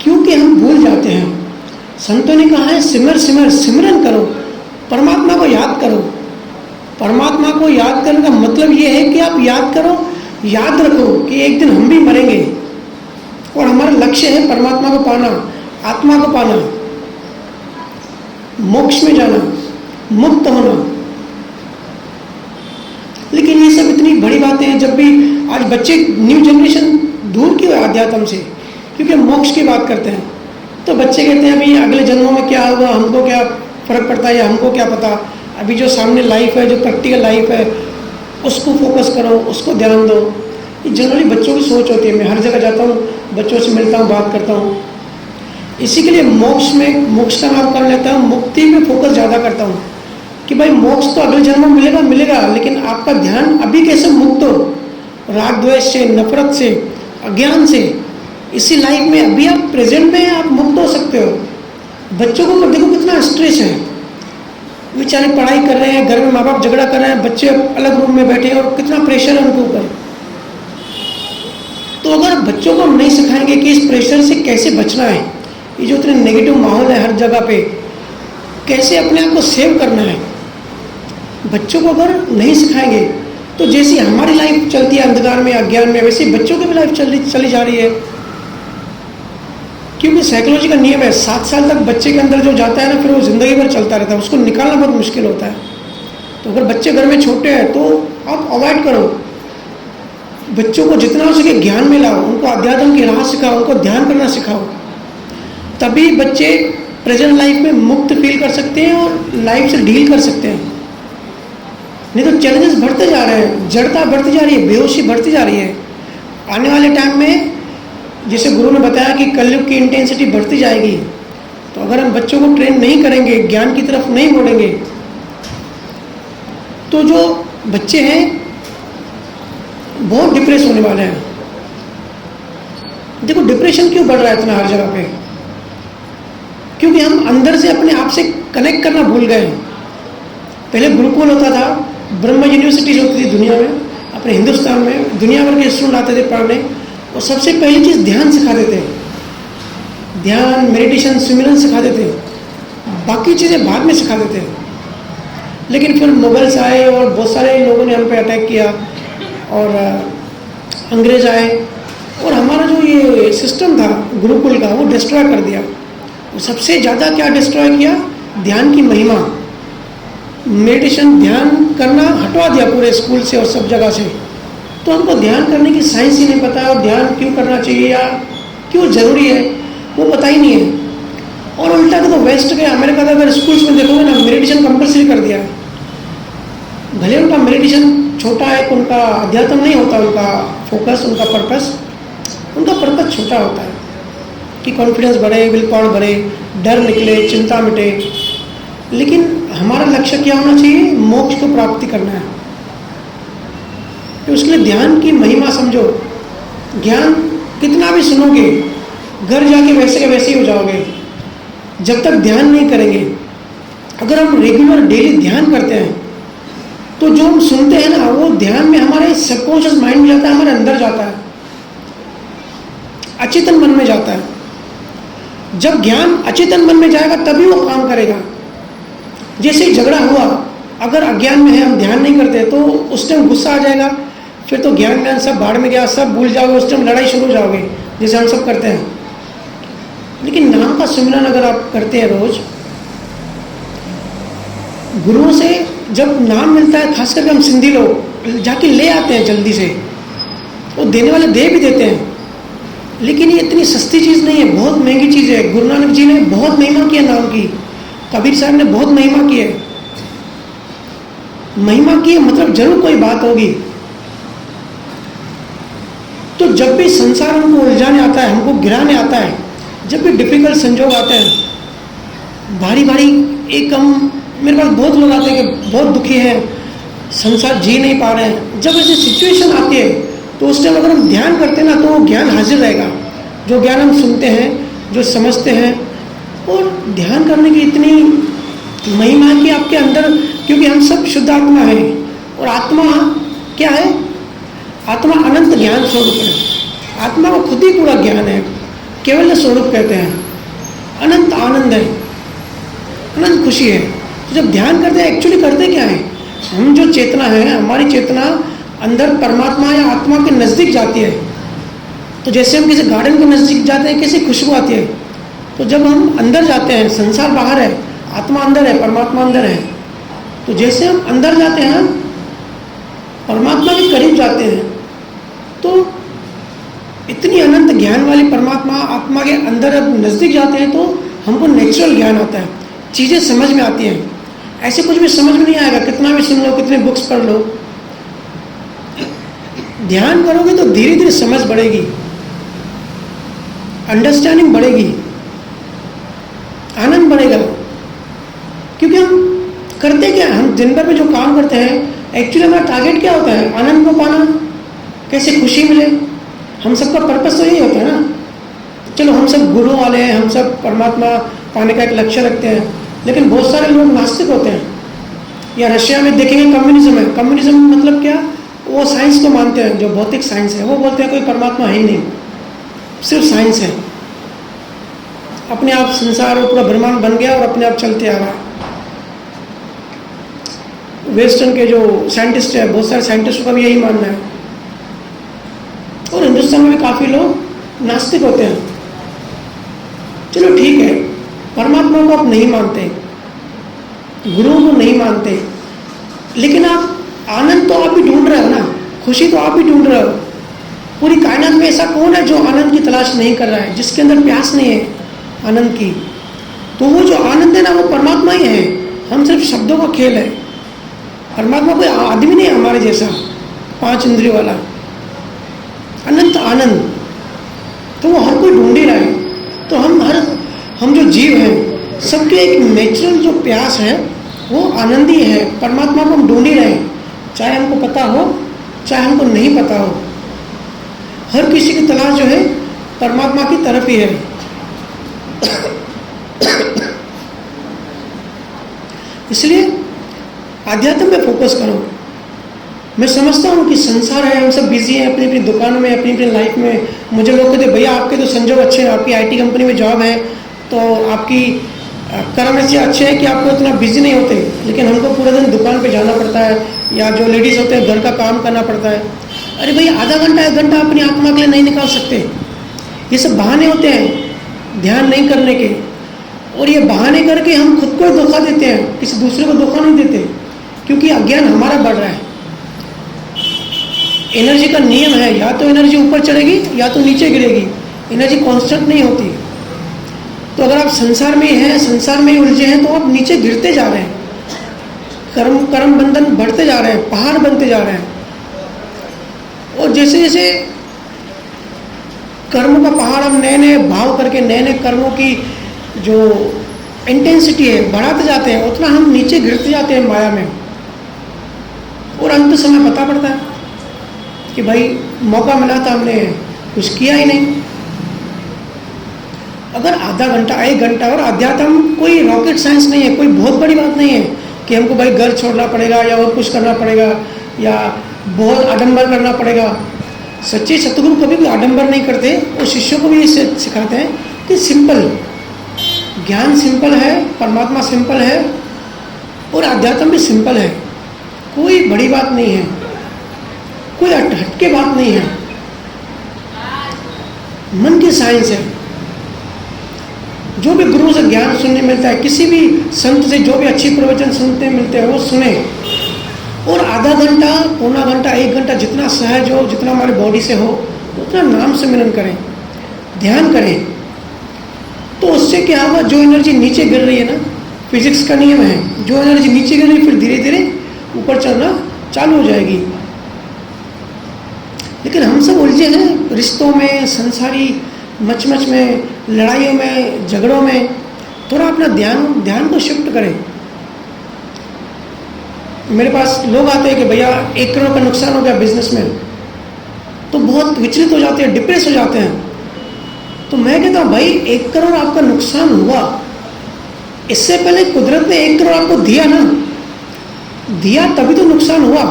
क्योंकि हम भूल जाते हैं। संतों ने कहा है सिमरन करो, परमात्मा को याद करो। परमात्मा को याद करने का मतलब ये है कि आप याद करो, याद रखो कि एक दिन हम भी मरेंगे और हमारा लक्ष्य है परमात्मा को पाना, आत्मा को पाना, मोक्ष में जाना, मुक्त होना। लेकिन ये सब इतनी बड़ी बातें हैं। जब भी आज बच्चे, न्यू जनरेशन दूर क्यों है अध्यात्म से, क्योंकि हम मोक्ष की बात करते हैं, तो बच्चे कहते हैं अभी अगले जन्मों में क्या होगा, हमको क्या फर्क पड़ता है, या हमको क्या पता, अभी जो सामने लाइफ है, जो प्रैक्टिकल लाइफ है, उसको फोकस करो, उसको ध्यान दो। ये जनरली बच्चों की सोच होती है। मैं हर जगह जाता हूँ, बच्चों से मिलता हूँ, बात करता हूँ, इसी के लिए मोक्ष का नाम कर लेता हूँ, मुक्ति में फोकस ज़्यादा करता हूँ कि भाई मोक्ष तो अगले जन्म में मिलेगा, लेकिन आपका ध्यान अभी कैसे मुक्त हो राग द्वेष से, नफरत से, अज्ञान से। इसी लाइफ में अभी आप प्रेजेंट में आप मुक्त हो सकते हो। बच्चों को देखो कितना स्ट्रेस है, बेचारे पढ़ाई कर रहे हैं, घर में माँ बाप झगड़ा कर रहे हैं, बच्चे अलग रूम में बैठे हैं और कितना प्रेशर है उनके ऊपर। तो अगर बच्चों को हम नहीं सिखाएंगे कि इस प्रेशर से कैसे बचना है, ये जो इतने नेगेटिव माहौल है हर जगह पे, कैसे अपने आप को सेव करना है, बच्चों को अगर नहीं सिखाएंगे तो जैसी हमारी लाइफ चलती है अंधकार में, अज्ञान में, वैसे बच्चों की भी लाइफ चली जा रही है। क्योंकि साइकोलॉजी का नियम है, 7 साल तक बच्चे के अंदर जो जाता है ना, फिर वो जिंदगी भर चलता रहता है, उसको निकालना बहुत मुश्किल होता है। तो अगर बच्चे घर में छोटे हैं तो आप अवॉइड करो, बच्चों को जितना हो सके ज्ञान में लाओ, उनको अध्यात्म की राह सिखाओ, उनको ध्यान करना सिखाओ। तभी बच्चे प्रेजेंट लाइफ में मुक्त फील कर सकते हैं और लाइफ से डील कर सकते हैं। नहीं तो चैलेंजेस बढ़ते जा रहे हैं, जड़ता बढ़ती जा रही है, बेहोशी बढ़ती जा रही है। आने वाले टाइम में जैसे गुरु ने बताया कि कलयुग की इंटेंसिटी बढ़ती जाएगी, तो अगर हम बच्चों को ट्रेन नहीं करेंगे, ज्ञान की तरफ नहीं मोड़ेंगे, तो जो बच्चे हैं बहुत डिप्रेस होने वाले हैं। देखो डिप्रेशन क्यों बढ़ रहा है इतना हर जगह पे, क्योंकि हम अंदर से अपने आप से कनेक्ट करना भूल गए हैं। पहले गुरुकुल होता था, ब्रह्म यूनिवर्सिटीज होती थी दुनिया में, अपने हिंदुस्तान में दुनिया भर के स्टूडेंट आते थे पढ़ने, और सबसे पहली चीज़ ध्यान सिखाते थे, ध्यान, मेडिटेशन, सिमरन सिखाते थे, बाकी चीज़ें बाद में सिखाते थे। लेकिन फिर मुगल्स आए और बहुत सारे लोगों ने हम पे अटैक किया, और अंग्रेज आए और हमारा जो ये सिस्टम था गुरुकुल का वो डिस्ट्रॉय कर दिया। और सबसे ज़्यादा क्या डिस्ट्रॉय किया, ध्यान की महिमा, मेडिटेशन, ध्यान करना हटवा दिया पूरे स्कूल से और सब जगह से। तो हमको ध्यान करने की साइंस ही नहीं पता, और ध्यान क्यों करना चाहिए या क्यों ज़रूरी है वो पता ही नहीं है। और उल्टा देखो वेस्ट के, अमेरिका का अगर स्कूल्स में देखोगे ना, मेडिटेशन कंपलसरी कर दिया है। भले उनका मेडिटेशन छोटा है, उनका अध्यात्म नहीं होता, उनका फोकस, उनका पर्पस छोटा होता है कि कॉन्फिडेंस बढ़े, विल पावर बढ़े, डर निकले, चिंता मिटे। लेकिन हमारा लक्ष्य क्या होना चाहिए, मोक्ष को प्राप्ति करना है। तो उसके लिए ध्यान की महिमा समझो। ज्ञान कितना भी सुनोगे, घर जाके वैसे के वैसे ही हो जाओगे। जब तक ध्यान नहीं करेंगे, अगर हम रेगुलर डेली ध्यान करते हैं तो जो हम सुनते हैं ना वो ध्यान में हमारे सबकॉन्शियस माइंड में जाता है, हमारे अंदर जाता है, अचेतन मन में जाता है। जब ज्ञान अचेतन मन में जाएगा तभी वो काम करेगा। जैसे ही झगड़ा हुआ, अगर अज्ञान में है, हम ध्यान नहीं करते तो उस टाइम गुस्सा आ जाएगा, फिर तो ज्ञान सब बाढ़ में गया, सब भूल जाओगे, उस टाइम लड़ाई शुरू हो जाओगे जैसे हम सब करते हैं। लेकिन नाम का सिमरन अगर आप करते हैं रोज, गुरुओं से जब नाम मिलता है, खास करके हम सिंधी लोग जाके ले आते हैं जल्दी से, वो देने वाले दे भी देते हैं, लेकिन ये इतनी सस्ती चीज़ नहीं है, बहुत महंगी चीज़ है। गुरु नानक जी ने बहुत महिमा की है नाम की, कबीर साहब ने बहुत महिमा की है। महिमा की है मतलब जरूर कोई बात होगी। तो जब भी संसार हमको उलझाने आता है, हमको गिराने आता है, जब भी डिफिकल्ट संजोग आते हैं, भारी भारी, एक हम, मेरे पास बहुत लोग आते हैं कि बहुत दुखी हैं, संसार जी नहीं पा रहे हैं। जब ऐसी सिचुएशन आती है तो उस टाइम अगर हम ध्यान करते हैं ना तो ज्ञान हाजिर रहेगा। जो ज्ञान हम सुनते हैं, जो समझते हैं, और ध्यान करने की इतनी महिमा है कि आपके अंदर, क्योंकि हम सब शुद्ध आत्मा है, और आत्मा क्या है? आत्मा अनंत ज्ञान स्वरूप है। आत्मा को खुद ही पूरा ज्ञान है, केवल स्वरूप कहते हैं, अनंत आनंद है, अनंत खुशी है। तो जब ध्यान करते हैं, एक्चुअली करते क्या है? हम जो चेतना है, हमारी चेतना अंदर परमात्मा या आत्मा के नज़दीक जाती है। तो जैसे हम किसी गार्डन के नज़दीक जाते हैं, कैसी खुशबू आती है। तो जब हम अंदर जाते हैं, संसार बाहर है, आत्मा अंदर है, परमात्मा अंदर है, तो जैसे हम अंदर जाते हैं, परमात्मा के करीब जाते हैं, तो इतनी अनंत ज्ञान वाली परमात्मा आत्मा के अंदर अब नज़दीक जाते हैं तो हमको नेचुरल ज्ञान आता है, चीज़ें समझ में आती हैं। ऐसे कुछ भी समझ में नहीं आएगा, कितना भी सुन लो, कितने बुक्स पढ़ लो। ध्यान करोगे तो धीरे धीरे समझ बढ़ेगी, अंडरस्टैंडिंग बढ़ेगी, आनंद बढ़ेगा। क्योंकि हम करते क्या, हम दिन भर में जो काम करते हैं, एक्चुअली हमारा टारगेट क्या होता है? आनंद को पाना, कैसे खुशी मिले। हम सबका पर्पस तो यही होता है ना। चलो हम सब गुरु वाले हैं, हम सब परमात्मा पाने का एक लक्ष्य रखते हैं, लेकिन बहुत सारे लोग नास्तिक होते हैं। या रशिया में देखेंगे कम्युनिज्म है। कम्युनिज्म मतलब क्या? वो साइंस को मानते हैं, जो भौतिक साइंस है। वो बोलते हैं कोई परमात्मा है ही नहीं, सिर्फ साइंस है, अपने आप संसार और पूरा ब्रह्मांड बन गया और अपने आप चलते आ रहा है। वेस्टर्न के जो साइंटिस्ट है, बहुत सारे साइंटिस्टों का भी यही मानना है। और हिंदुस्तान में भी काफ़ी लोग नास्तिक होते हैं। चलो ठीक है, परमात्मा को आप नहीं मानते, गुरुओं को नहीं मानते, लेकिन आप आनंद तो आप भी ढूंढ रहे हो ना, खुशी तो आप भी ढूंढ रहे हो। पूरी कायनात में ऐसा कौन है जो आनंद की तलाश नहीं कर रहा है, जिसके अंदर प्यास नहीं है आनंद की? तो वो जो आनंद है ना, वो परमात्मा ही है। हम सिर्फ शब्दों का खेल है। परमात्मा कोई आदमी नहीं है हमारे जैसा 5 इंद्रियों वाला, अनंत आनंद तो वो हर कोई ढूंढ ही रहा है। तो हम जो जीव हैं, सबके एक नेचुरल जो प्यास है वो आनंद ही है। परमात्मा को हम ढूंढ ही रहे हैं, चाहे हमको पता हो चाहे हमको नहीं पता हो। हर किसी की तलाश जो है परमात्मा की तरफ ही है। इसलिए आध्यात्म में फोकस करो। मैं समझता हूँ कि संसार है, हम सब बिजी हैं अपनी अपनी दुकानों में, अपनी अपनी लाइफ में। मुझे लोग कहते भैया आपके तो संजोग अच्छे हैं, आपकी आईटी कंपनी में जॉब है, तो आपकी कर्म ऐसे अच्छे हैं कि आपको इतना बिजी नहीं होते। लेकिन हमको पूरे दिन दुकान पे जाना पड़ता है, या जो लेडीज़ होते हैं घर का काम करना पड़ता है। अरे भैया आधा घंटा 1 घंटा अपनी आत्मा के लिए नहीं निकाल सकते? ये सब बहाने होते हैं ध्यान नहीं करने के। और ये बहाने करके हम खुद को धोखा देते हैं, किसी दूसरे को धोखा नहीं देते, क्योंकि अज्ञान हमारा बढ़ रहा है। एनर्जी का नियम है, या तो एनर्जी ऊपर चढ़ेगी या तो नीचे गिरेगी, एनर्जी कांस्टेंट नहीं होती। तो अगर आप संसार में हैं, संसार में ही उलझे हैं, तो आप नीचे गिरते जा रहे हैं, कर्म बंधन बढ़ते जा रहे हैं, पहाड़ बनते जा रहे हैं। और जैसे जैसे कर्म का पहाड़ हम नए नए भाव करके, नए नए कर्मों की जो इंटेंसिटी है बढ़ाते जाते हैं, उतना हम नीचे गिरते जाते हैं माया में। और अंत समय पता पड़ता है कि भाई मौका मिला था, हमने कुछ किया ही नहीं। अगर आधा घंटा 1 घंटा, और अध्यात्म कोई रॉकेट साइंस नहीं है, कोई बहुत बड़ी बात नहीं है कि हमको भाई घर छोड़ना पड़ेगा या और कुछ करना पड़ेगा या बहुत आडंबर करना पड़ेगा। सच्चे सतगुरु कभी भी आडंबर नहीं करते और शिष्यों को भी इसे सिखाते हैं कि सिंपल ज्ञान सिंपल है, परमात्मा सिंपल है और अध्यात्म भी सिंपल है। कोई बड़ी बात नहीं है, कोई हटके बात नहीं है, मन की साइंस है। जो भी गुरु से ज्ञान सुनने मिलता है, किसी भी संत से जो भी अच्छी प्रवचन सुनते मिलते हैं वो सुने, और आधा घंटा, पौना घंटा, 1 घंटा जितना सहज हो, जितना हमारे बॉडी से हो उतना नाम से मिलन करें, ध्यान करें। तो उससे क्या होगा, जो एनर्जी नीचे गिर रही है ना, फिजिक्स का नियम है, जो एनर्जी नीचे गिर रही है फिर धीरे धीरे ऊपर चलना चालू हो जाएगी। लेकिन हम सब उलझे हैं रिश्तों में, संसारी मचमच में, लड़ाइयों में, झगड़ों में। थोड़ा अपना ध्यान को शिफ्ट करें। मेरे पास लोग आते हैं कि भैया 1 करोड़ का नुकसान हो गया बिजनेस में, तो बहुत विचलित हो जाते हैं, डिप्रेस हो जाते हैं। तो मैं कहता हूँ भाई 1 करोड़ आपका नुकसान हुआ, इससे पहले कुदरत ने 1 करोड़ आपको दिया ना, दिया तभी तो नुकसान हुआ।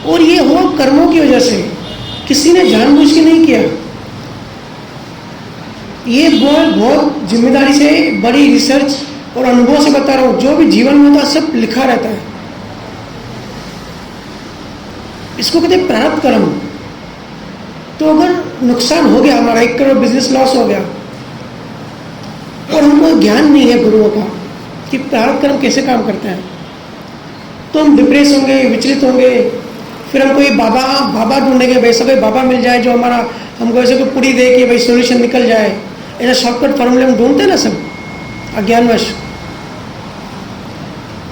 और ये हुआ कर्मों की वजह से, किसी ने जानबूझ के नहीं किया। ये बहुत जिम्मेदारी से, बड़ी रिसर्च और अनुभव से बता रहा हूँ, जो भी जीवन में होता है सब लिखा रहता है। इसको कहते हैं प्रारब्ध कर्म। तो अगर नुकसान हो गया, हमारा 1 करोड़ बिजनेस लॉस हो गया और हमको ज्ञान नहीं है गुरुओं का कि प्रारब्ध कर्म कैसे काम करते हैं, तो हम डिप्रेस होंगे, विचलित होंगे। फिर हमको ये बाबा ढूंढेंगे, भाई सब बाबा मिल जाए जो हमारा हमको ऐसे कोई पुड़ी दे कि भाई सोल्यूशन निकल जाए। ऐसा शॉर्टकट फॉर्मूले हम ढूंढते हैं ना सब अज्ञानवश।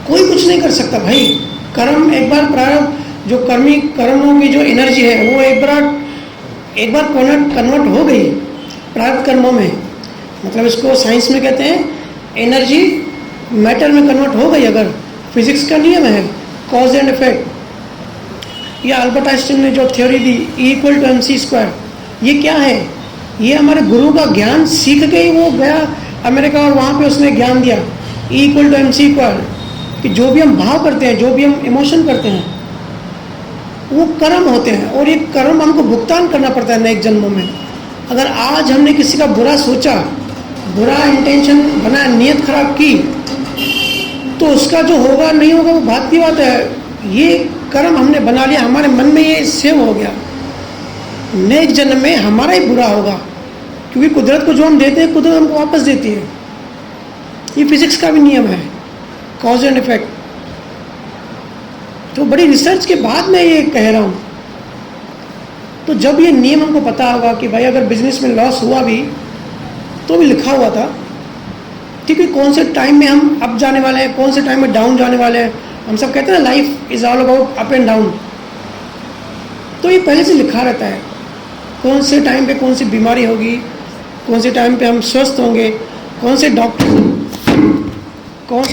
कोई कुछ नहीं कर सकता भाई। कर्म एक बार प्रारब्ध जो कर्मों की जो एनर्जी है वो एक बार कन्वर्ट हो गई प्रारब्ध कर्मों में, मतलब इसको साइंस में कहते हैं एनर्जी मैटर में कन्वर्ट हो गई। अगर फिजिक्स का नियम है कॉज एंड इफेक्ट, या अल्बर्ट आइंस्टाइन ने जो थ्योरी दी E=mc², ये क्या है? ये हमारे गुरु का ज्ञान सीख के ही वो गया अमेरिका और वहाँ पे उसने ज्ञान दिया E=mc², कि जो भी हम भाव करते हैं, जो भी हम इमोशन करते हैं वो कर्म होते हैं, और ये कर्म हमको भुगतान करना पड़ता है नेक्स्ट जन्मों में। अगर आज हमने किसी का बुरा सोचा, बुरा इंटेंशन बना, नियत खराब की, तो उसका जो होगा नहीं होगा वो बात की बात है। ये कर्म हमने बना लिया, हमारे मन में ये सेव हो गया, नेक्स्ट जन्म में हमारा ही बुरा होगा, क्योंकि कुदरत को जो हम देते हैं कुदरत हमको वापस देती है। ये फिजिक्स का भी नियम है, कॉज एंड इफेक्ट। तो बड़ी रिसर्च के बाद मैं ये कह रहा हूँ। तो जब ये नियम हमको पता होगा कि भाई अगर बिजनेस में लॉस हुआ भी तो भी लिखा हुआ था, ठीक है, कौन से टाइम में हम अप जाने वाले हैं, कौन से टाइम में डाउन जाने वाले हैं। हम सब कहते हैं ना life is all about up and down. तो ये पहले से लिखा रहता है कौन से टाइम पे कौन सी बीमारी होगी, कौन से टाइम पे हम स्वस्थ होंगे, कौन से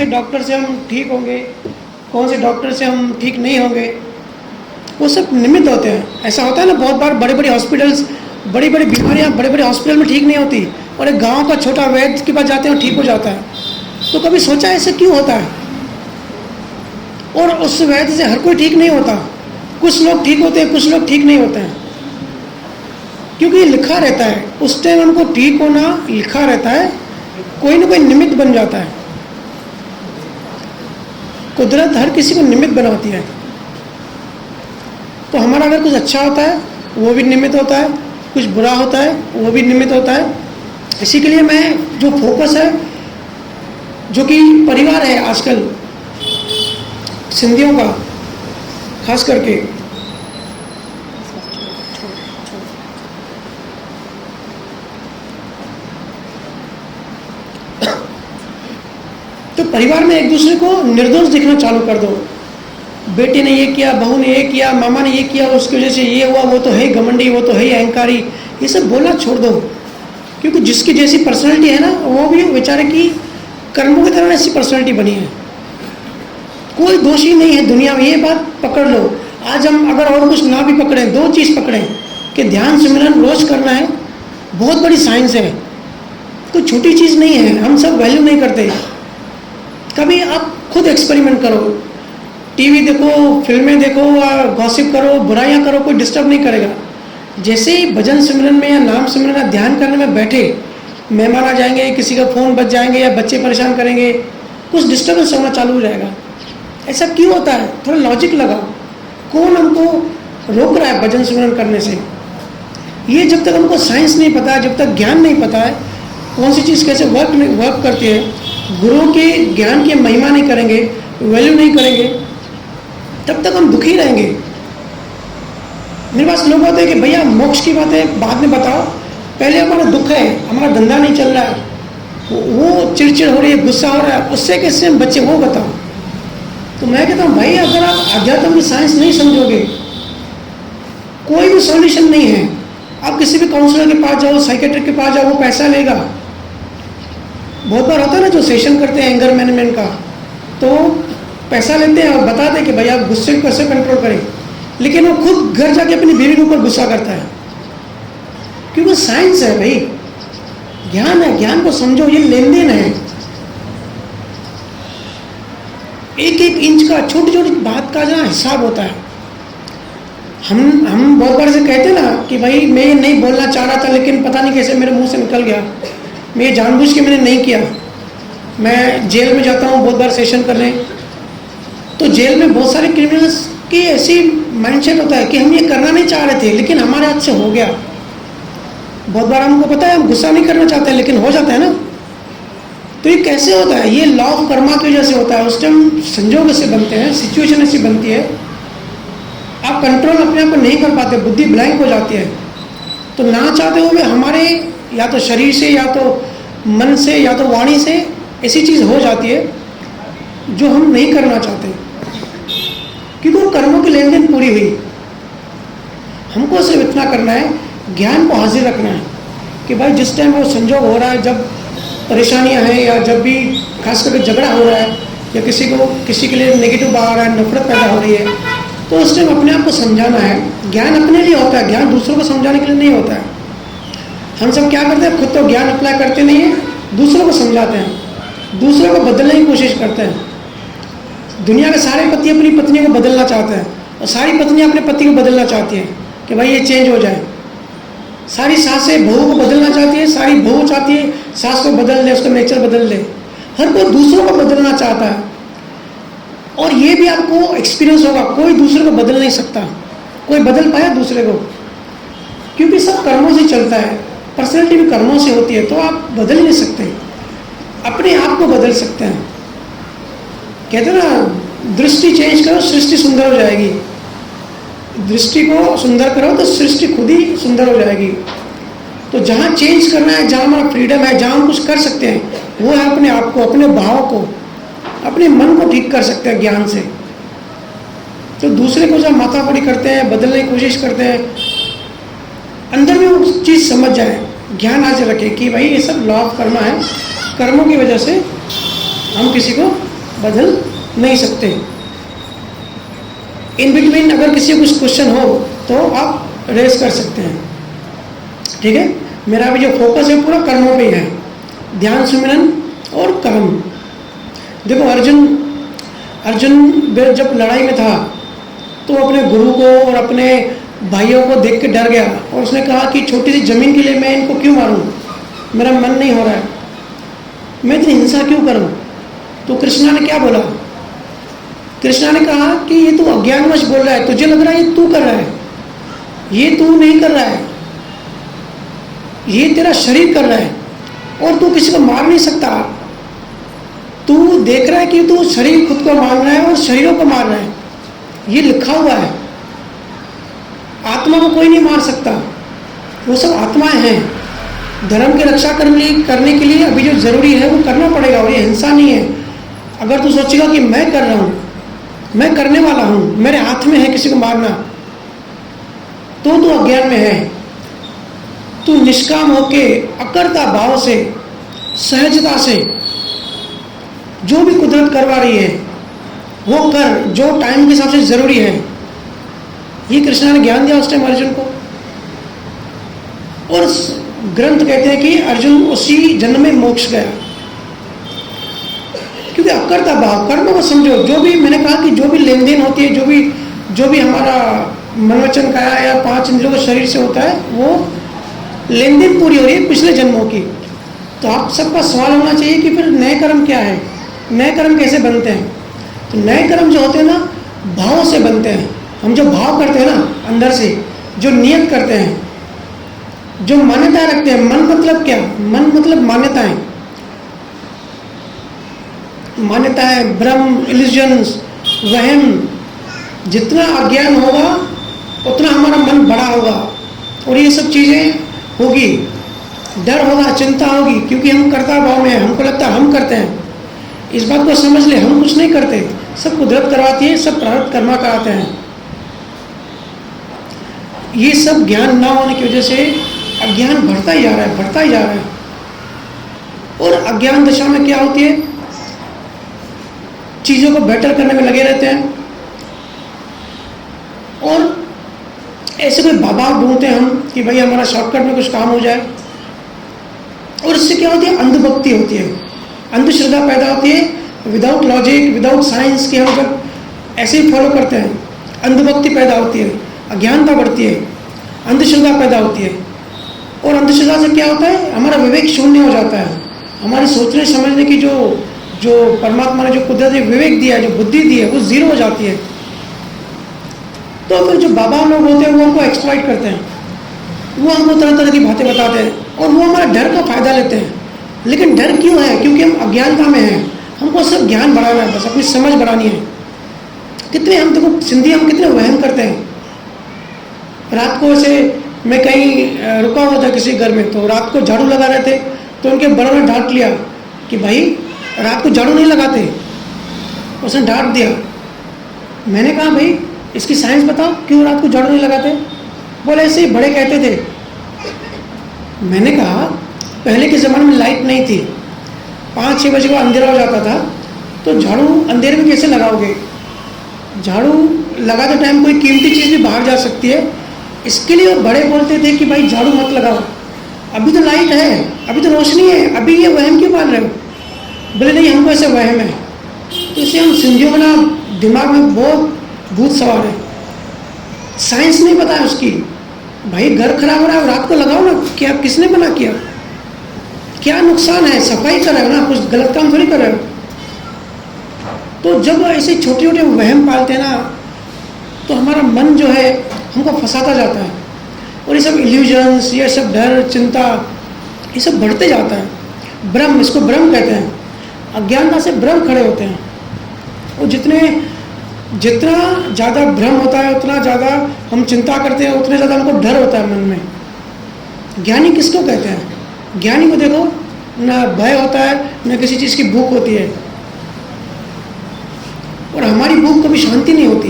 डॉक्टर से हम ठीक होंगे, कौन से डॉक्टर से हम ठीक नहीं होंगे। वो सब निमित्त होते हैं। ऐसा होता है ना, बहुत बार बड़े बड़े हॉस्पिटल्स, बड़ी बड़ी बीमारियाँ बड़े बड़े हॉस्पिटल में ठीक नहीं होती, और एक गांव का छोटा वैद्य के पास जाते हैं और ठीक हो जाता है। तो कभी सोचा ऐसे क्यों होता है? और उस वैद्य से हर कोई ठीक नहीं होता, कुछ लोग ठीक होते हैं, कुछ लोग ठीक नहीं होते हैं, क्योंकि ये लिखा रहता है। उस टाइम हमको ठीक होना लिखा रहता है, कोई ना कोई निमित्त बन जाता है। कुदरत हर किसी को निमित्त बनाती है। तो हमारा अगर कुछ अच्छा होता है वो भी निमित्त होता है, कुछ बुरा होता है वो भी निमित्त होता है। इसी के लिए मैं जो फोकस है, जो कि परिवार है आजकल सिंधियों का खास करके, तो परिवार में एक दूसरे को निर्दोष दिखना चालू कर दो। बेटे ने ये किया, बहू ने ये किया, मामा ने ये किया, उसकी वजह से ये हुआ, वो तो है घमंडी, वो तो है अहंकारी, ये सब बोलना छोड़ दो। क्योंकि जिसकी जैसी पर्सनैलिटी है ना, वो भी बेचारे की कर्मों की तरह ऐसी पर्सनैलिटी बनी है। कोई दोषी नहीं है दुनिया में, ये बात पकड़ लो। आज हम अगर और कुछ ना भी पकड़ें, 2 चीज़ पकड़ें कि ध्यान सिमरन रोज करना है, बहुत बड़ी साइंस है। कोई छोटी चीज़ नहीं है, हम सब वैल्यू नहीं करते। कभी आप खुद एक्सपेरिमेंट करो, टीवी देखो, फिल्में देखो, गॉसिप करो, बुराइयां करो, कोई डिस्टर्ब नहीं करेगा। जैसे ही भजन सिमरन में या नाम सिमरन का ध्यान करने में बैठे, मेहमान आ जाएंगे, किसी का फ़ोन बज जाएंगे या बच्चे परेशान करेंगे, कुछ डिस्टर्बेंस होना चालू हो जाएगा। ऐसा क्यों होता है? थोड़ा लॉजिक लगाओ, कौन हमको रोक रहा है भजन सिमरन करने से? ये जब तक हमको साइंस नहीं पता है, जब तक ज्ञान नहीं पता है कौन सी चीज़ कैसे वर्क करती है, गुरुओं के ज्ञान की महिमा नहीं करेंगे, वैल्यू नहीं करेंगे, तब तक हम दुखी रहेंगे। मेरे पास लोग होते हैं कि भैया मोक्ष की बातें बाद में बताओ, पहले हमारा दुख है, हमारा धंधा नहीं चल रहा है, वो चिड़चिड़ हो रही है, गुस्सा हो रहा है, उससे कैसे हम बच्चे, वो बताओ। तो मैं कहता हूँ भाई, अगर आप अध्यात्म की साइंस नहीं समझोगे, कोई भी सॉल्यूशन नहीं है। आप किसी भी काउंसलर के पास जाओ, साइकेट्रिक के पास जाओ, वो पैसा लेगा। बहुत बार होता है ना, जो सेशन करते हैं एंगर मैनेजमेंट का, तो पैसा लेते हैं और बताते हैं कि भाई आप गुस्से को कैसे कंट्रोल करें, लेकिन वो खुद घर जाके अपनी बीवी के ऊपर गुस्सा करता है, क्योंकि साइंस है भाई, ज्ञान है, ज्ञान को समझो, ये लेन देन है। एक एक इंच का, छोटी छोटी बात का जहाँ हिसाब होता है। हम बहुत बार से कहते हैं ना कि भाई मैं ये नहीं बोलना चाह रहा था, लेकिन पता नहीं कैसे मेरे मुंह से निकल गया, मैं ये जानबूझ के मैंने नहीं किया। मैं जेल में जाता हूँ बहुत बार सेशन करने, तो जेल में बहुत सारे क्रिमिनल्स की ऐसी माइंडसेट होता है कि हम ये करना नहीं चाह रहे थे, लेकिन हमारे हाथ से हो गया। बहुत बार हमको पता है हम गुस्सा नहीं करना चाहते हैं, लेकिन हो जाता है ना। तो ये कैसे होता है? ये लॉ ऑफ कर्मा की वजह से होता है। उस टाइम संजोग ऐसे बनते हैं, सिचुएशन ऐसी बनती है, आप कंट्रोल अपने आप को नहीं कर पाते, बुद्धि ब्लैंक हो जाती है। तो ना चाहते हुए हमारे या तो शरीर से, या तो मन से, या तो वाणी से ऐसी चीज़ हो जाती है जो हम नहीं करना चाहते, क्योंकि वो कर्मों की लेन देन पूरी हुई। हमको सिर्फ इतना करना है, ज्ञान को हाजिर रखना है कि भाई जिस टाइम वो संजोग हो रहा है, जब परेशानियां हैं, या जब भी खास करके झगड़ा हो रहा है, या किसी के लिए नेगेटिव आ रहा है, नफरत पैदा हो रही है, तो उस टाइम अपने आप को समझाना है। ज्ञान अपने लिए होता है, ज्ञान दूसरों को समझाने के लिए नहीं होता है। हम सब क्या करते हैं, खुद तो ज्ञान अप्लाई करते नहीं है, दूसरों को समझाते हैं, दूसरों को बदलने की कोशिश करते हैं। दुनिया के सारे पति अपनी पत्नी को बदलना चाहते हैं, और सारी पत्नियां अपने पति को बदलना चाहती हैं कि भाई ये चेंज हो जाए। सारी सासें बहू को बदलना चाहती है, सारी बहू चाहती है सास को बदल दे, उसका नेचर बदल दे। हर कोई दूसरों को बदलना चाहता है, और ये भी आपको एक्सपीरियंस होगा, कोई दूसरे को बदल नहीं सकता। कोई बदल पाया दूसरे को? क्योंकि सब कर्मों से चलता है, पर्सनैलिटी भी कर्मों से होती है, तो आप बदल नहीं सकते, अपने आप को बदल सकते हैं। कहते हैं ना, दृष्टि चेंज करो सृष्टि सुंदर हो जाएगी। दृष्टि को सुंदर करो तो सृष्टि खुद ही सुंदर हो जाएगी। तो जहाँ चेंज करना है, जहाँ हमारा फ्रीडम है, जहाँ हम कुछ कर सकते हैं, वो है अपने आप को, अपने भाव को, अपने मन को ठीक कर सकते हैं ज्ञान से। तो दूसरे को जब माथापड़ी करते हैं, बदलने की कोशिश करते हैं, अंदर में वो चीज़ समझ जाए, ज्ञान आज रखे कि भाई ये सब लॉ ऑफ कर्मा है, कर्मों की वजह से हम किसी को बदल नहीं सकते। इन बिटवीन अगर किसी को कुछ क्वेश्चन हो तो आप रेस कर सकते हैं, ठीक है। मेरा अभी जो फोकस है पूरा कर्मों पे ही है, ध्यान, सुमिरन और कर्म। देखो अर्जुन जब लड़ाई में था तो अपने गुरु को और अपने भाइयों को देख के डर गया, और उसने कहा कि छोटी सी जमीन के लिए मैं इनको क्यों मारूं, मेरा मन नहीं हो रहा है, मैं इतनी हिंसा क्यों करूं। तो कृष्णा ने क्या बोला? कृष्णा ने कहा कि ये तू अज्ञानवश बोल रहा है, तुझे लग रहा है ये तू कर रहा है, ये तू नहीं कर रहा है, ये तेरा शरीर कर रहा है, और तू किसी को मार नहीं सकता। तू देख रहा है कि तू शरीर खुद को मार रहा है और शरीरों को मार रहा है, ये लिखा हुआ है। आत्मा को कोई नहीं मार सकता, वो सब आत्माएं हैं। धर्म की रक्षा करने के लिए अभी जो जरूरी है वो करना पड़ेगा, और ये हिंसा नहीं है। अगर तू सोचेगा कि मैं कर रहा हूँ, मैं करने वाला हूँ, मेरे हाथ में है किसी को मारना, तो तू अज्ञान में है। तू निष्काम होके अकर्ता भाव से, सहजता से जो भी कुदरत करवा रही है वो कर, जो टाइम के हिसाब से जरूरी है। ये कृष्णा ने ज्ञान दिया उस टाइम अर्जुन को। और ग्रंथ कहते हैं कि अर्जुन उसी जन्म में मोक्ष गया, क्योंकि अकर्ता भाव, कर्म को समझो। जो भी मैंने कहा कि जो भी लेन देन होती है, जो भी हमारा मन वचन काया या 5 इंद्रियों के शरीर से होता है, वो लेन देन पूरी हो रही है पिछले जन्मों की। तो आप सबका सवाल होना चाहिए कि फिर नए कर्म क्या है, नए कर्म कैसे बनते हैं? तो नए कर्म जो होते हैं ना, भाव से बनते हैं। हम जो भाव करते हैं ना अंदर से, जो नियत करते हैं, जो मान्यता रखते हैं। मन मतलब क्या? मन मतलब मान्यताएं, मान्यताएं, भ्रम, इल्यूजन्स, वहम। जितना अज्ञान होगा उतना हमारा मन बड़ा होगा और ये सब चीज़ें होगी। डर होगा, चिंता होगी, क्योंकि हम कर्ता भाव में हैं। हमको लगता है हम करते हैं। इस बात को समझ ले, हम कुछ नहीं करते, सब कुदरत करवाती है, सब प्रारब्ध कर्मा कराते हैं। ये सब ज्ञान ना होने की वजह से अज्ञान बढ़ता ही जा रहा है, बढ़ता ही जा रहा है। और अज्ञान दशा में क्या होती है? चीज़ों को बेटर करने में लगे रहते हैं और ऐसे कोई बाबा ढूंढते हैं हम कि भाई हमारा शॉर्टकट में कुछ काम हो जाए। और इससे क्या होती है? अंधभक्ति होती है, अंधश्रद्धा पैदा होती है। विदाउट लॉजिक, विदाउट साइंस के हम जब ऐसे ही फॉलो करते हैं, अंधभक्ति पैदा होती है, अज्ञानता बढ़ती है, अंधश्रद्धा पैदा होती है। और अंधश्रद्धा से क्या होता है? हमारा विवेक शून्य हो जाता है। हमारी सोचने समझने की जो परमात्मा ने जो कुदरत ने विवेक दिया है, जो बुद्धि दी है, वो जीरो हो जाती है। तो फिर जो बाबा लोग होते हैं वो हमको एक्सप्लॉइट करते हैं, वो हमको तरह तरह की बातें बताते हैं और वो हमारा डर का फायदा लेते हैं। लेकिन डर क्यों है? क्योंकि हम अज्ञानता में हैं। हमको सिर्फ ज्ञान बढ़ाना है, बस अपनी समझ बढ़ानी है। कितने हम देखो सिंधी, हम कितने वहम करते हैं। रात को ऐसे मैं कहीं रुका हुआ था किसी घर में, तो रात को झाड़ू लगा रहे थे, तो उनके बड़ों ने डांट लिया कि भाई रात को झाड़ू नहीं लगाते। उसने डांट दिया। मैंने कहा भाई इसकी साइंस बताओ, क्यों रात को झाड़ू नहीं लगाते? बोले ऐसे ही बड़े कहते थे। मैंने कहा पहले के ज़माने में लाइट नहीं थी, 5-6 बजे को अंधेरा हो जाता था, तो झाड़ू अंधेरे में कैसे लगाओगे? झाड़ू लगाते टाइम कोई कीमती चीज़ भी बाहर जा सकती है, इसके लिए बड़े बोलते थे कि भाई झाड़ू मत लगाओ। अभी तो लाइट है, अभी तो रोशनी है, अभी ये वहम क्यों पाल रहे हो? बोले नहीं हमको ऐसे वहम है। तो इससे हम सिंधियों में ना दिमाग में बहुत भूत सवार है, साइंस नहीं पता है उसकी। भाई घर खराब हो रहा है, रात को लगाओ ना, क्या किसने मना किया? क्या नुकसान है? सफाई कर रहे हो ना, कुछ गलत काम थोड़ी कर रहे हो। तो जब ऐसे छोटे छोटे वहम पालते हैं ना, तो हमारा मन जो है हमको फंसाता जाता है और ये सब इल्यूजन्स, ये सब डर, चिंता, ये सब बढ़ते जाता है। भ्रम, इसको भ्रम कहते हैं। अज्ञानता से भ्रम खड़े होते हैं और जितना ज़्यादा भ्रम होता है उतना ज़्यादा हम चिंता करते हैं, उतने ज़्यादा हमको डर होता है मन में। ज्ञानी किसको कहते हैं? ज्ञानी को देखो ना भय होता है, ना किसी चीज़ की भूख होती है, और हमारी भूख कभी शांति नहीं होती।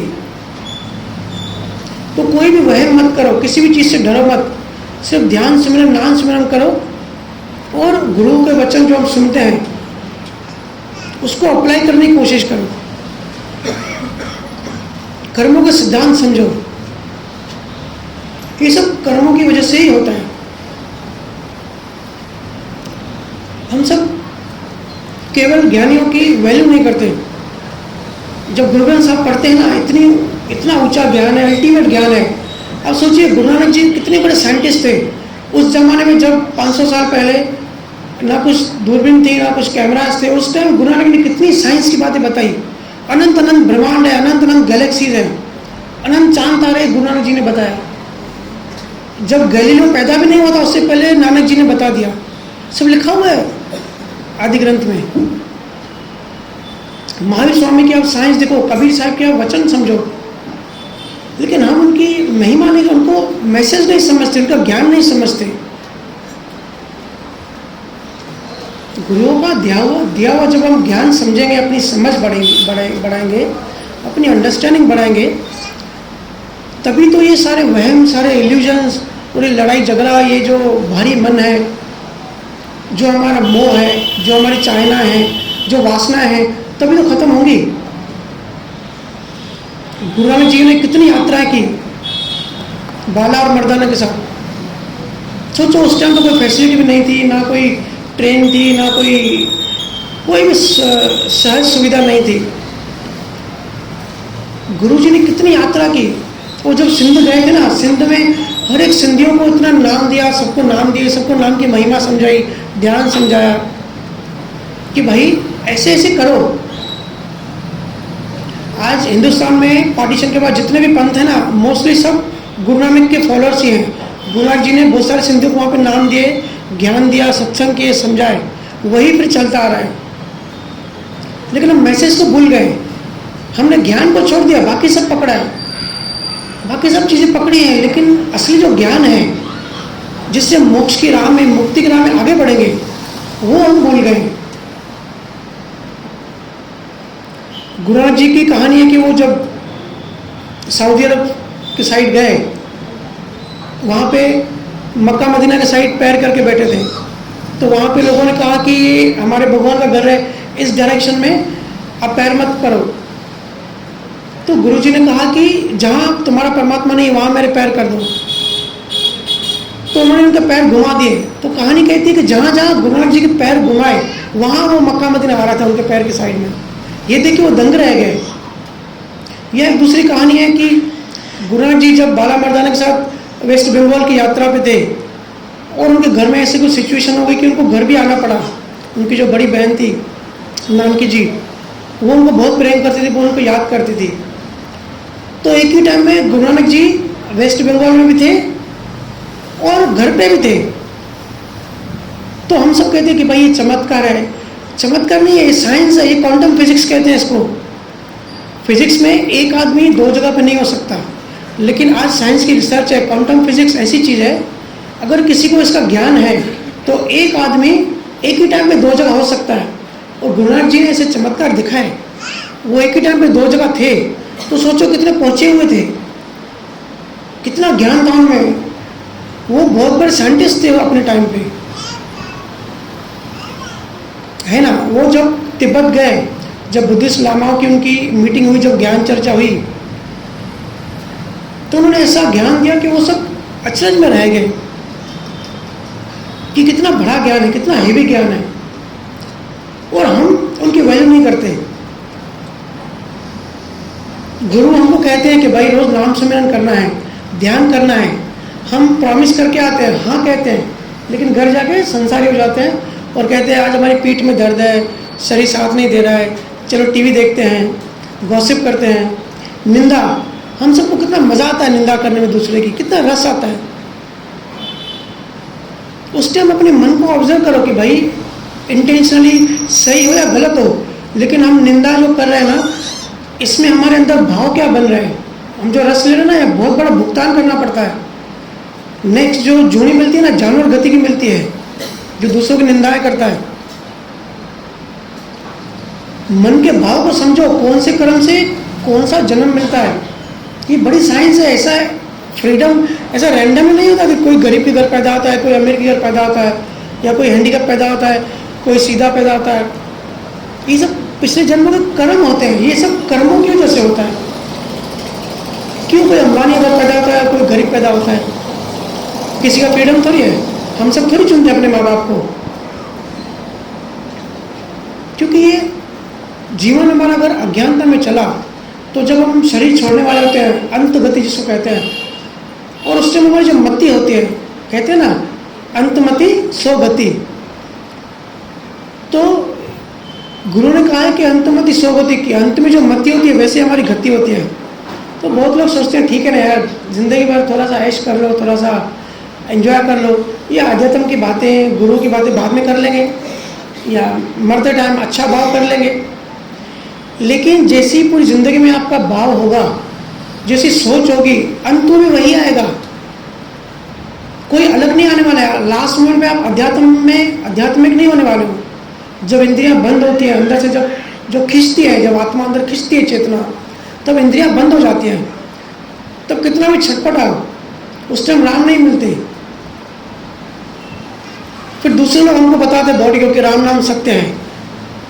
तो कोई भी वहम मत करो, किसी भी चीज़ से डरो मत, सिर्फ ध्यान सिमरन, नाम सिमरन करो और गुरु के वचन जो हम सुनते हैं उसको अप्लाई करने की कोशिश करो। कर्मों का सिद्धांत समझो। ये सब कर्मों की वजह से ही होता है। हम सब केवल ज्ञानियों की वैल्यू नहीं करते। जब गुरु ग्रंथ साहब पढ़ते हैं ना, इतना ऊंचा ज्ञान है, अल्टीमेट ज्ञान है। अब सोचिए गुरु नानक जी कितने बड़े साइंटिस्ट थे उस जमाने में, जब 500 साल पहले ना कुछ दूरबीन थी, ना कुछ कैमरास थे। उस टाइम गुरु नानक ने कितनी साइंस की बातें बताई। अनंत अनंत ब्रह्मांड है, अनंत अनंत गैलेक्सीज हैं, अनंत चांद तारे गुरु नानक जी ने बताया। जब गैलीलियो पैदा भी नहीं हुआ था उससे पहले नानक जी ने बता दिया। सब लिखा हुआ है आदि ग्रंथ में। महावीर स्वामी की आप साइंस देखो, कबीर साहब के आप वचन समझो, लेकिन हम उनकी महिमा नहीं, उनको मैसेज नहीं समझते, उनका ज्ञान नहीं समझते। गुरुओं का दिया हुआ जब हम ज्ञान समझेंगे, अपनी समझ बढ़ाएंगे, अपनी अंडरस्टैंडिंग बढ़ाएंगे, तभी तो ये सारे वहम, सारे इल्यूजन्स, पूरी लड़ाई झगड़ा, ये जो भारी मन है, जो हमारा मोह है, जो हमारी चाहना है, जो वासना है, तभी तो खत्म होंगी। गुरु नानक जी ने कितनी यात्राएं की बाला और मर्दाना के साथ, सोचो उस टाइम तो कोई फैसिलिटी भी नहीं थी, ना कोई ट्रेन थी, ना कोई भी सहज सुविधा नहीं थी। गुरुजी ने कितनी यात्रा की। वो जब सिंध गए थे ना, सिंध में हर एक सिंधियों को इतना नाम दिया, सबको नाम दिए, सबको नाम की महिमा समझाई, ध्यान समझाया कि भाई ऐसे ऐसे करो। आज हिंदुस्तान में पार्टीशन के बाद जितने भी पंथ हैं ना, मोस्टली सब गुरु नानक के फॉलोअर्स ही हैं। गुरु नानक जी ने बहुत सारे सिंधियों को वहाँ पे नाम दिए, ज्ञान दिया, सत्संग किए, समझाए, वही फिर चलता आ रहा है। लेकिन हम मैसेज को भूल गए, हमने ज्ञान को छोड़ दिया, बाकी सब पकड़ा है, बाकी सब चीज़ें पकड़ी हैं, लेकिन असली जो ज्ञान है जिससे मोक्ष की राह में, मुक्ति की राह में आगे बढ़ेंगे, वो हम भूल गए। गुरु नानक जी की कहानी है कि वो जब सऊदी अरब की साइड गए, वहाँ पे मक्का मदीना के साइड पैर करके बैठे थे, तो वहाँ पे लोगों ने कहा कि हमारे भगवान का घर है, इस डायरेक्शन में आप पैर मत करो। तो गुरुजी ने कहा कि जहाँ तुम्हारा परमात्मा नहीं वहाँ मेरे पैर कर दो। तो उन्होंने उनके पैर घुमा दिए। तो कहानी कहती है कि जहाँ जहाँ गुरु नानक जी के पैर घुमाए, वहाँ वो मक्का मदीना आ रहा था उनके पैर की साइड में। ये देखिए वो दंग रह गए। यह एक दूसरी कहानी है कि गुरु नानक जी जब बाला मर्दाना के साथ वेस्ट बंगाल की यात्रा पे थे और उनके घर में ऐसी कुछ सिचुएशन हो गई कि उनको घर भी आना पड़ा। उनकी जो बड़ी बहन थी नानकी जी, वो उनको बहुत प्रेम करती थी, वो उनको याद करती थी। तो एक ही टाइम में गुरु नानक जी वेस्ट बंगाल में भी थे और घर पे भी थे। तो हम सब कहते हैं कि भाई ये चमत्कार है। चमत्कार नहीं है, ये साइंस है, ये क्वांटम फिजिक्स कहते हैं इसको। फिजिक्स में एक आदमी दो जगह पे नहीं हो सकता, लेकिन आज साइंस की रिसर्च है, क्वांटम फिजिक्स ऐसी चीज़ है, अगर किसी को इसका ज्ञान है तो एक आदमी एक ही टाइम में दो जगह हो सकता है। और गुरु नानक जी ने ऐसे चमत्कार दिखाए, वो एक ही टाइम में दो जगह थे। तो सोचो कितने पहुंचे हुए थे, कितना ज्ञान था उनमें। वो बहुत बड़े साइंटिस्ट थे वो अपने टाइम पे, है ना। वो जब तिब्बत गए, जब बुद्धिस्ट लामाओं की उनकी मीटिंग हुई, जब ज्ञान चर्चा हुई, तो उन्होंने ऐसा ज्ञान दिया कि वो सब अचरज में रह गए कि कितना बड़ा ज्ञान है, कितना हेवी ज्ञान है, और हम उनकी वैल्यू नहीं करते। गुरु हमको कहते हैं कि भाई रोज नाम सिमरन करना है, ध्यान करना है। हम प्रॉमिस करके आते हैं, हाँ कहते हैं, लेकिन घर जाके संसारी हो जाते हैं और कहते हैं आज हमारी पीठ में दर्द है, शरीर साथ नहीं दे रहा है, चलो टीवी देखते हैं, गॉसिप करते हैं। निंदा, हम सबको कितना मजा आता है निंदा करने में, दूसरे की कितना रस आता है। उस टाइम अपने मन को ऑब्जर्व करो कि भाई इंटेंशनली सही हो या गलत हो, लेकिन हम निंदा जो कर रहे हैं ना, इसमें हमारे अंदर भाव क्या बन रहे हैं। हम जो रस ले रहे हैं ना, यह बहुत बड़ा भुगतान करना पड़ता है। नेक्स्ट जो जूनी मिलती है ना, जानवर गति की मिलती है, जो दूसरों की निंदाएं करता है। मन के भाव को समझो, कौन से कर्म से कौन सा जन्म मिलता है। ये बड़ी साइंस है। ऐसा है फ्रीडम, ऐसा रैंडम नहीं होता कि कोई गरीब के घर पैदा होता है, कोई अमीर के घर पैदा होता है, या कोई हैंडीकैप पैदा होता है, कोई सीधा पैदा होता है। ये सब पिछले जन्मों के कर्म होते हैं, ये सब कर्मों की वजह से होता है। क्यों कोई अंबानी अगर पैदा होता है, कोई गरीब पैदा होता है, किसी का फ्रीडम थोड़ी है। हम सब थोड़ी चुनते हैं अपने माँ बाप को, क्योंकि ये जीवन हमारा अगर अज्ञानता में चला तो जब हम शरीर छोड़ने वाले होते हैं, अंत गति जिसको कहते हैं, और उस टाइम हमारी जो मति होती है, कहते हैं ना अंतमति सो गति। तो गुरु ने कहा है कि अंतमति सो गति की, अंत में जो मति होती है वैसे हमारी गति होती है। तो बहुत लोग सोचते हैं ठीक है ना यार, जिंदगी भर थोड़ा सा ऐश कर लो, थोड़ा सा एंजॉय कर लो, या अध्यात्म की बातें, गुरु की बातें बाद में कर लेंगे, या मरते टाइम अच्छा भाव कर लेंगे। लेकिन जैसी पूरी जिंदगी में आपका भाव होगा, जैसी सोच होगी, अंत में भी वही आएगा, कोई अलग नहीं आने वाला है। लास्ट मोमेंट में आप आध्यात्मिक नहीं होने वाले हो। जब इंद्रियां बंद होती है अंदर से, जब खिंचती है, जब आत्मा अंदर खिंचती है चेतना, तब इंद्रियां बंद हो जाती हैं। तब कितना भी छटपटाओ, उस टाइम राम नहीं मिलते। फिर दूसरे लोग हमको बताते बॉडी को कि राम नाम सत्य है।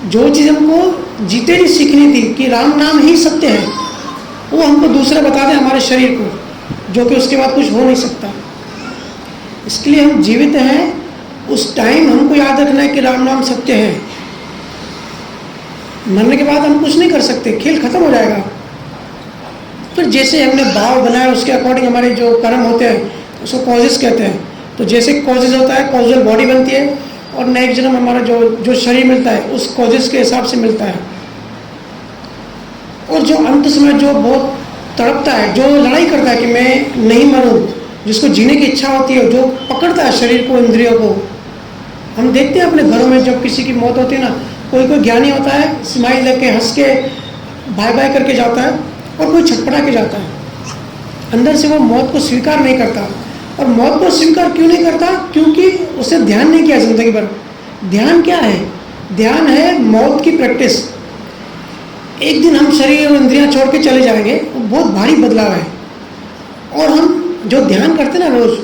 जो चीज़ हमको जीते जी सीखनी थी कि राम नाम ही सत्य है, वो हमको दूसरे बताते हमारे शरीर को, जो कि उसके बाद कुछ हो नहीं सकता। इसके लिए हम जीवित हैं, उस टाइम हमको याद रखना है कि राम नाम सत्य है। मरने के बाद हम कुछ नहीं कर सकते, खेल खत्म हो जाएगा। फिर जैसे हमने भाव बनाया उसके अकॉर्डिंग हमारे जो कर्म होते हैं उसको कॉजेस कहते हैं। तो जैसे कॉजेस होता है, कॉजल बॉडी बनती है, और नेक्स्ट जन्म हमारा जो शरीर मिलता है उस कॉजेस के हिसाब से मिलता है। और जो अंत समय जो बहुत तड़पता है, जो लड़ाई करता है कि मैं नहीं मरूं, जिसको जीने की इच्छा होती है, जो पकड़ता है शरीर को, इंद्रियों को। हम देखते हैं अपने घरों में जब किसी की मौत होती है ना, कोई ज्ञानी होता है, स्माइल लेके हंस के बाय बाय करके जाता है, और कोई छटपटा के जाता है। अंदर से वो मौत को स्वीकार नहीं करता। और मौत को स्वीकार क्यों नहीं करता? क्योंकि उसे ध्यान नहीं किया जिंदगी भर। ध्यान क्या है? ध्यान है मौत की प्रैक्टिस। एक दिन हम शरीर और इंद्रियां छोड़ के चले जाएंगे, वो बहुत भारी बदलाव है। और हम जो ध्यान करते हैं ना रोज,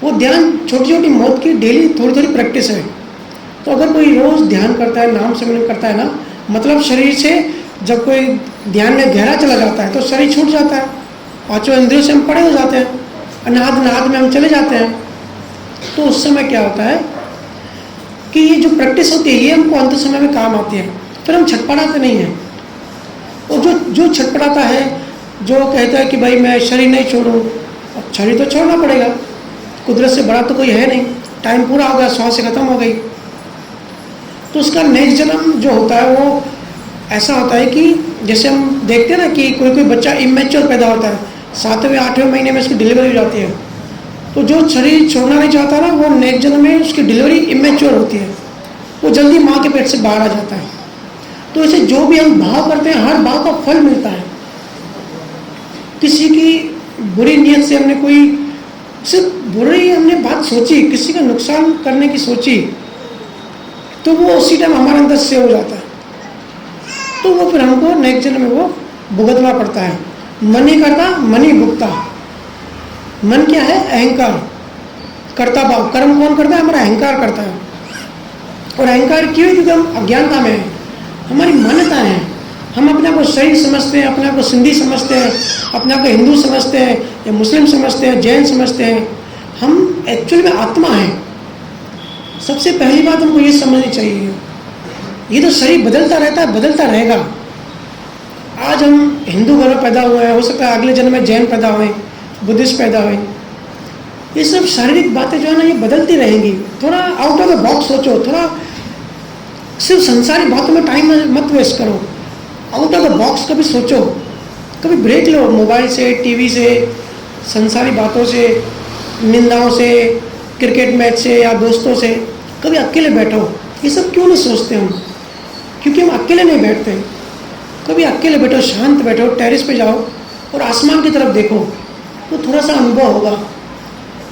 वो ध्यान छोटी छोटी मौत की डेली थोड़ी थोड़ी प्रैक्टिस है। तो अगर कोई रोज ध्यान करता है, नाम सिमरन करता है ना, मतलब शरीर से जब कोई ध्यान में गहरा चला जाता है तो शरीर छूट जाता है, पांचों इंद्रियों से हम परे हो जाते हैं, अनाद नाद में हम चले जाते हैं। तो उस समय क्या होता है कि ये जो प्रैक्टिस होती है ये हमको अंत समय में काम आती है। फिर हम छटपटाते नहीं हैं। और जो छटपटाता है, जो कहता है कि भाई मैं शरीर नहीं छोड़ूं, अब शरीर तो छोड़ना पड़ेगा, कुदरत से बड़ा तो कोई है नहीं, टाइम पूरा हो गया, श्वास से खत्म हो गई। तो उसका नेक्स्ट जन्म जो होता है वो ऐसा होता है कि जैसे हम देखते हैं ना कि कोई बच्चा इमेच्योर पैदा होता है, 7वें 8वें महीने में उसकी डिलीवरी हो जाती है। तो जो शरीर छोड़ना नहीं चाहता ना, वो नेक्स्ट जन्म में उसकी डिलीवरी इमेच्योर होती है, वो जल्दी माँ के पेट से बाहर आ जाता है। तो ऐसे जो भी हम भाव करते हैं, हर भाव का फल मिलता है। किसी की बुरी नीयत से हमने कोई सिर्फ बुरी हमने बात सोची, किसी का नुकसान करने की सोची, तो वो उसी टाइम हमारे अंदर से हो जाता है। तो वो फिर हमको नेक्स्ट जन्म में वो भुगतना पड़ता है। मन ही करता, मन ही भुगता। मन क्या है? अहंकार, कर्ता भाव। कर्म कौन करता है? हमारा अहंकार करता है। और अहंकार क्यों? क्योंकि हम अज्ञानता में है, हमारी मान्यता है। हम अपने आप को शहीद समझते हैं, अपने आप को सिंधी समझते हैं, अपने आप को हिंदू समझते हैं, या मुस्लिम समझते हैं, जैन समझते हैं। हम एक्चुअली में आत्मा हैं। सबसे पहली बात हमको ये समझनी चाहिए, ये तो शरीर बदलता रहता है, बदलता रहेगा। आज हम हिंदू घर में पैदा हुए हैं, हो सकता है अगले जन्म में जैन पैदा हुए, बुद्धिस्ट पैदा हुए। ये सब शारीरिक बातें जो है ना, ये बदलती रहेंगी। थोड़ा आउट ऑफ द बॉक्स सोचो, थोड़ा सिर्फ संसारी बातों में टाइम मत वेस्ट करो, आउट ऑफ द बॉक्स कभी सोचो, कभी ब्रेक लो मोबाइल से, टीवी से, संसारी बातों से, निंदाओं से, क्रिकेट मैच से या दोस्तों से। कभी अकेले बैठो। ये सब क्यों नहीं सोचते हम? क्योंकि हम अकेले नहीं बैठते। कभी अकेले बैठो, शांत बैठो, टेरेस पे जाओ और आसमान की तरफ देखो, तो थोड़ा सा अनुभव होगा।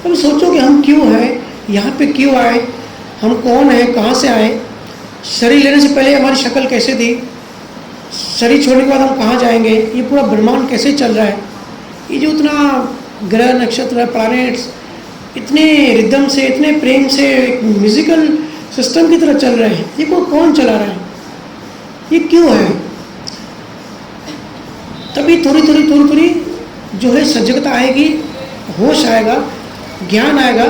कभी सोचो कि हम क्यों हैं, यहाँ पे क्यों आए, हम कौन हैं, कहाँ से आए, शरीर लेने से पहले हमारी शक्ल कैसे थी, शरीर छोड़ने के बाद हम कहाँ जाएंगे, ये पूरा ब्रह्मांड कैसे चल रहा है, ये जो इतना ग्रह नक्षत्र प्लैनेट्स इतने रिदम से, इतने प्रेम से एक म्यूजिकल सिस्टम की तरह चल रहे हैं, ये कौन चला रहा है, ये क्यों है? तभी थोड़ी थोड़ी जो है सजगता आएगी, होश आएगा, ज्ञान आएगा,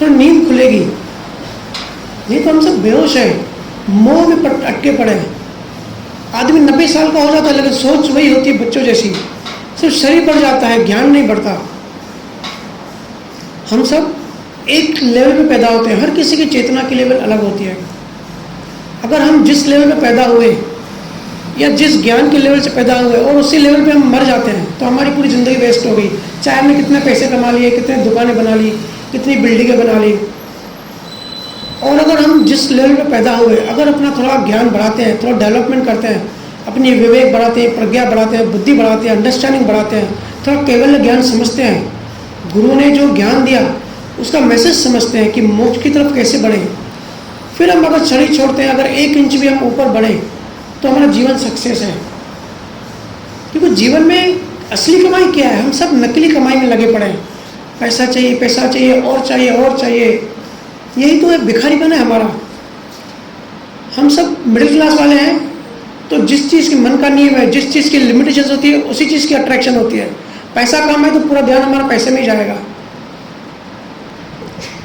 तो नींद खुलेगी। नहीं तो हम सब बेहोश हैं, मोह में अटके पड़े हैं। आदमी 90 साल का हो जाता है लेकिन सोच वही होती है बच्चों जैसी, सिर्फ शरीर बढ़ जाता है, ज्ञान नहीं बढ़ता। हम सब एक लेवल पे पैदा होते हैं, हर किसी की चेतना की लेवल अलग होती है। अगर हम जिस लेवल पे पैदा हुए या जिस ज्ञान के लेवल से पैदा हुए और उसी लेवल पे हम मर जाते हैं, तो हमारी पूरी ज़िंदगी वेस्ट हो गई। चाहे हमने कितने पैसे कमा लिए, कितने दुकानें बना ली, कितनी बिल्डिंगें बना ली। और अगर हम जिस लेवल पे पैदा हुए, अगर अपना थोड़ा ज्ञान बढ़ाते हैं, थोड़ा डेवलपमेंट करते हैं, अपनी विवेक बढ़ाते हैं, प्रज्ञा बढ़ाते हैं, बुद्धि बढ़ाते हैं, अंडरस्टैंडिंग बढ़ाते हैं, थोड़ा केवल ज्ञान समझते हैं, गुरु ने जो ज्ञान दिया उसका मैसेज समझते हैं कि मोक्ष की तरफ कैसे बढ़े, फिर हम अगर शरीर छोड़ते हैं, अगर 1 इंच भी हम ऊपर बढ़े तो हमारा जीवन सक्सेस है। क्योंकि जीवन में असली कमाई क्या है? हम सब नकली कमाई में लगे पड़े हैं। पैसा चाहिए, पैसा चाहिए, और चाहिए, और चाहिए। यही तो है भिखारीपन है हमारा। हम सब मिडिल क्लास वाले हैं, तो जिस चीज़ की मन का नियम है, जिस चीज़ की लिमिटेशन होती है, उसी चीज़ की अट्रैक्शन होती है। पैसा कम है तो पूरा ध्यान हमारा पैसे में ही जाएगा।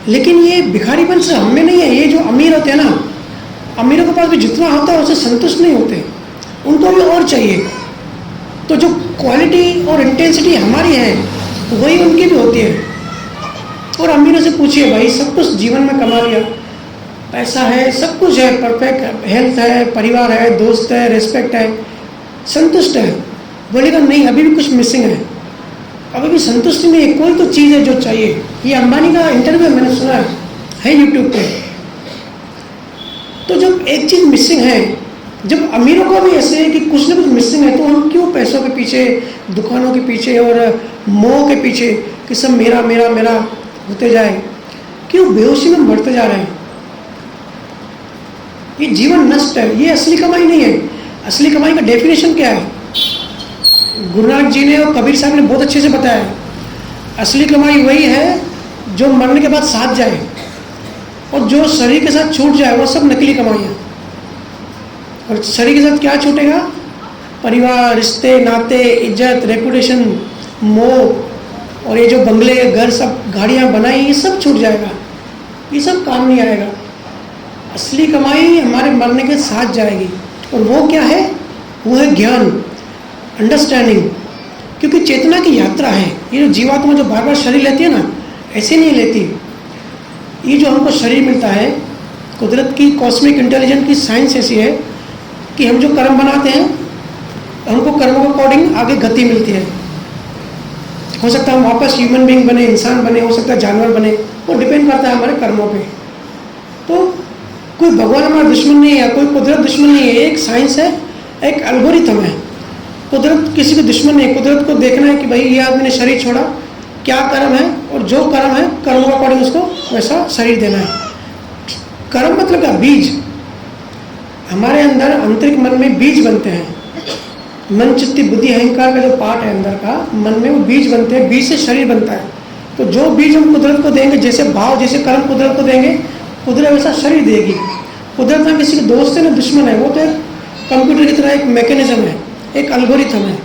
लेकिन ये भिखारीपन से हम में नहीं है। ये जो अमीर होते हैं ना, अमीरों के पास भी जितना होता है उससे संतुष्ट नहीं होते, उनको भी और चाहिए। तो जो क्वालिटी और इंटेंसिटी हमारी है वही उनकी भी होती है। और अमीरों से पूछिए भाई, सब कुछ जीवन में कमा लिया, पैसा है, सब कुछ है, परफेक्ट हेल्थ है, परिवार है, दोस्त है, रिस्पेक्ट है, संतुष्ट है, बोलेगा नहीं अभी भी कुछ मिसिंग है, अभी भी संतुष्टि नहीं है, कोई तो चीज़ है जो चाहिए। ये अंबानी का इंटरव्यू मैंने सुना है यूट्यूब पे। तो जब एक चीज़ मिसिंग है, जब अमीरों को भी ऐसे है कि कुछ ना कुछ मिसिंग है, तो हम क्यों पैसों के पीछे, दुकानों के पीछे और मोह के पीछे कि सब मेरा मेरा मेरा होते जाए, क्यों बेहोशी में बढ़ते जा रहे हैं? ये जीवन नष्ट है, ये असली कमाई नहीं है। असली कमाई का डेफिनेशन क्या है? गुरु नानक जी ने और कबीर साहब ने बहुत अच्छे से बताया है। असली कमाई वही है जो मरने के बाद साथ जाए, और जो शरीर के साथ छूट जाए वो सब नकली कमाई है। और शरीर के साथ क्या छूटेगा? परिवार, रिश्ते, नाते, इज्जत, रेपुटेशन, मोह, और ये जो बंगले, घर, सब गाड़ियाँ बनाई, ये सब छूट जाएगा, ये सब काम नहीं आएगा। असली कमाई हमारे मरने के साथ जाएगी, और वो क्या है? वो है ज्ञान, अंडरस्टैंडिंग। क्योंकि चेतना की यात्रा है। ये जो जीवात्मा जो बार बार शरीर लेती है ना, ऐसे नहीं लेती। ये जो हमको शरीर मिलता है, कुदरत की कॉस्मिक इंटेलिजेंस की साइंस ऐसी है कि हम जो कर्म बनाते हैं, हमको कर्मों के अकॉर्डिंग आगे गति मिलती है। हो सकता है हम वापस ह्यूमन बीइंग बने, इंसान बने, हो सकता है जानवर बने, वो डिपेंड करता है हमारे कर्मों पे। तो कोई भगवान हमारा दुश्मन नहीं है, कोई कुदरत दुश्मन नहीं है, एक साइंस है, एक एल्गोरिथम है। कुदरत किसी को दुश्मन नहीं है। कुदरत को देखना है कि भाई ये आदमी ने शरीर छोड़ा, क्या कर्म है, और जो कर्म है कर्मों के अकॉर्डिंग उसको वैसा शरीर देना है। कर्म मतलब क्या? बीज। हमारे अंदर आंतरिक मन में बीज बनते हैं। मन, चित्त, बुद्धि, अहंकार का जो पार्ट है अंदर का, मन में वो बीज बनते हैं। बीज से शरीर बनता है। तो जो बीज हम कुदरत को देंगे, जैसे भाव, जैसे कर्म कुदरत को देंगे, कुदरत वैसा शरीर देगी। कुदरत ना किसी के दोस्त है ना दुश्मन है, वो तो एक कंप्यूटर की तरह एक मैकेनिज्म है, एक एल्गोरिथम है।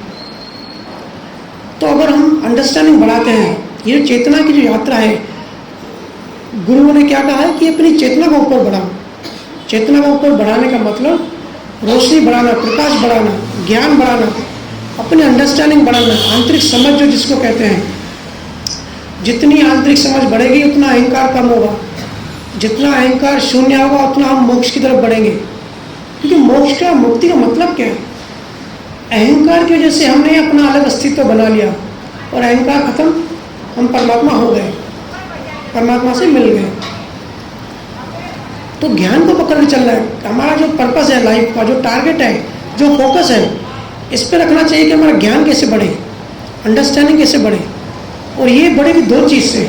तो अगर हम अंडरस्टैंडिंग बढ़ाते हैं, ये चेतना की जो यात्रा है, गुरुओं ने क्या कहा है कि अपनी चेतना को ऊपर बढ़ाओ। चेतना को ऊपर बढ़ाने का मतलब रोशनी बढ़ाना, प्रकाश बढ़ाना, ज्ञान बढ़ाना, अपनी अंडरस्टैंडिंग बढ़ाना, आंतरिक समझ जो जिसको कहते हैं। जितनी आंतरिक समझ बढ़ेगी उतना अहंकार कम होगा, जितना अहंकार शून्य होगा उतना हम मोक्ष की तरफ बढ़ेंगे। क्योंकि मोक्ष का, मुक्ति का मतलब क्या है? अहंकार की वजह से हमने अपना अलग अस्तित्व बना लिया, और अहंकार खत्म, हम परमात्मा हो गए, परमात्मा से मिल गए। तो ज्ञान को पकड़ के चलना है। हमारा जो पर्पस है लाइफ का, जो टारगेट है, जो फोकस है, इस पर रखना चाहिए कि हमारा ज्ञान कैसे बढ़े, अंडरस्टैंडिंग कैसे बढ़े। और ये बढ़ेगी दो चीज़ से।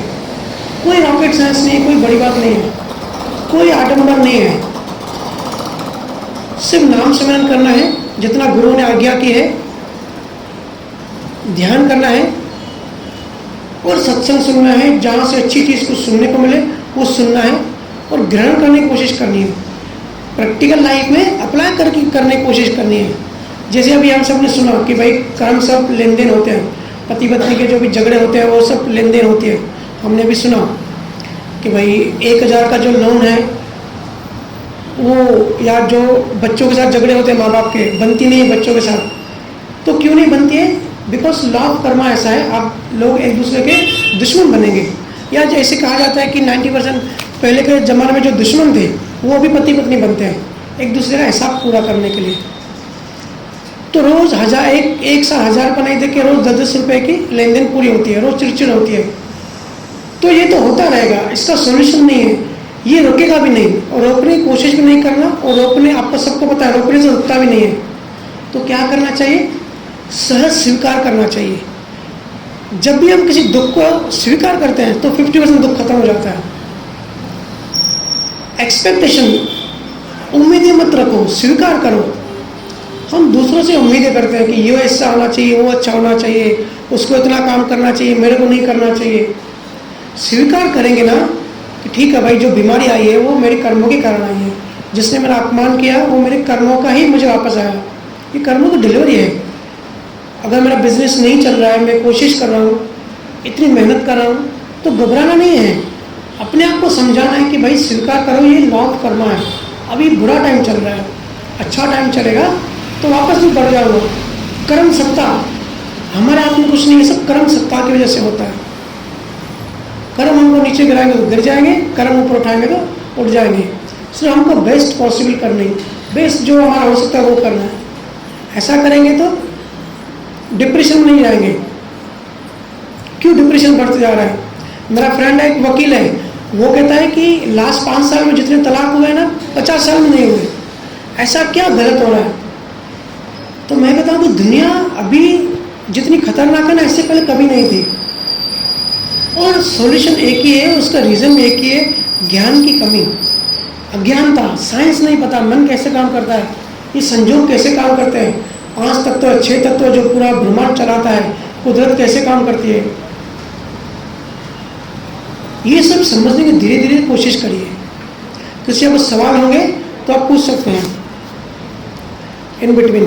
कोई रॉकेट साइंस नहीं है, कोई बड़ी बात नहीं है, कोई आडंबर नहीं है। सिर्फ नाम सिमरन करना है, जितना गुरुओं ने आज्ञा की है, ध्यान करना है, और सत्संग सुनना है। जहाँ से अच्छी चीज़ को सुनने को मिले वो सुनना है, और ग्रहण करने की कोशिश करनी है। प्रैक्टिकल लाइफ में अप्लाई करने की कोशिश करनी है। जैसे अभी हम सब ने सुना कि भाई कर्म सब लेन देन होते हैं, पति पत्नी के जो भी झगड़े होते हैं वो सब लेन देन होती है। हमने भी सुना कि भाई 1000 का जो लोन है वो, या जो बच्चों के साथ झगड़े होते हैं माँ बाप के, बनती नहीं है बच्चों के साथ। तो क्यों नहीं बनती है? बिकॉज लॉ ऑफ कर्मा ऐसा है, आप लोग एक दूसरे के दुश्मन बनेंगे। या जैसे कहा जाता है कि 90% पहले के ज़माने में जो दुश्मन थे वो भी पति पत्नी बनते हैं, एक दूसरे का हिसाब पूरा करने के लिए। तो रोज़ एक साथ 1000 रुपये नहीं दे के रोज़ 10-10 रुपये की लेन देन पूरी होती है, रोज़ चिड़चिड़ होती है। तो ये तो होता रहेगा, इसका सोल्यूशन नहीं है, ये रुकेगा भी नहीं, और रोकने की कोशिश भी नहीं करना, और रोकने, आपको सबको पता है रोकने से रुकता भी नहीं है। तो क्या करना चाहिए? सहज स्वीकार करना चाहिए। जब भी हम किसी दुख को स्वीकार करते हैं तो 50% दुख खत्म हो जाता है। एक्सपेक्टेशन, उम्मीदें मत रखो, स्वीकार करो। हम दूसरों से उम्मीदें करते हैं कि ये ऐसा होना चाहिए, वो अच्छा होना चाहिए, उसको इतना काम करना चाहिए, मेरे को नहीं करना चाहिए। स्वीकार करेंगे ना कि ठीक है भाई, जो बीमारी आई है वो मेरे कर्मों के कारण आई है, जिसने मेरा अपमान किया वो मेरे कर्मों का ही मुझे वापस आया। ये कर्मों की डिलीवरी है। अगर मेरा बिजनेस नहीं चल रहा है, मैं कोशिश कर रहा हूँ, इतनी मेहनत कर रहा हूँ, तो घबराना नहीं है। अपने आप को समझाना है कि भाई स्वीकार करो, ये लॉ ऑफ कर्मा है, अभी बुरा टाइम चल रहा है, अच्छा टाइम चलेगा तो वापस भी बढ़ जाऊंगा। कर्म सत्ता, हमारे हाथ में कुछ नहीं है, सब कर्म सत्ता की वजह से होता है। कर्म हमको नीचे गिराएंगे तो गिर जाएंगे, कर्म ऊपर उठाएंगे तो उठ जाएंगे। इसलिए हमको बेस्ट पॉसिबल करना है, बेस्ट जो हमारा हो सकता है वो करना है। ऐसा करेंगे तो डिप्रेशन में नहीं जाएंगे। क्यों डिप्रेशन बढ़ते जा रहा है? मेरा फ्रेंड है, एक वकील है, वो कहता है कि लास्ट 5 साल में जितने तलाक हुए ना 50 साल में नहीं हुए। ऐसा क्या गलत हो रहा है? तो मैं कहता हूँ कि दुनिया अभी जितनी खतरनाक है ना, इससे पहले कभी नहीं थी। और सॉल्यूशन एक ही है, उसका रीज़न एक ही है, ज्ञान की कमी, अज्ञानता। साइंस नहीं पता मन कैसे काम करता है, ये संयोग कैसे काम करते हैं, 5 तत्व 6 तत्व जो पूरा ब्रह्मांड चलाता है, कुदरत कैसे काम करती है, ये सब समझने की धीरे धीरे कोशिश करिए। किसी आपको सवाल होंगे तो आप पूछ सकते हैं इन बिटवीन।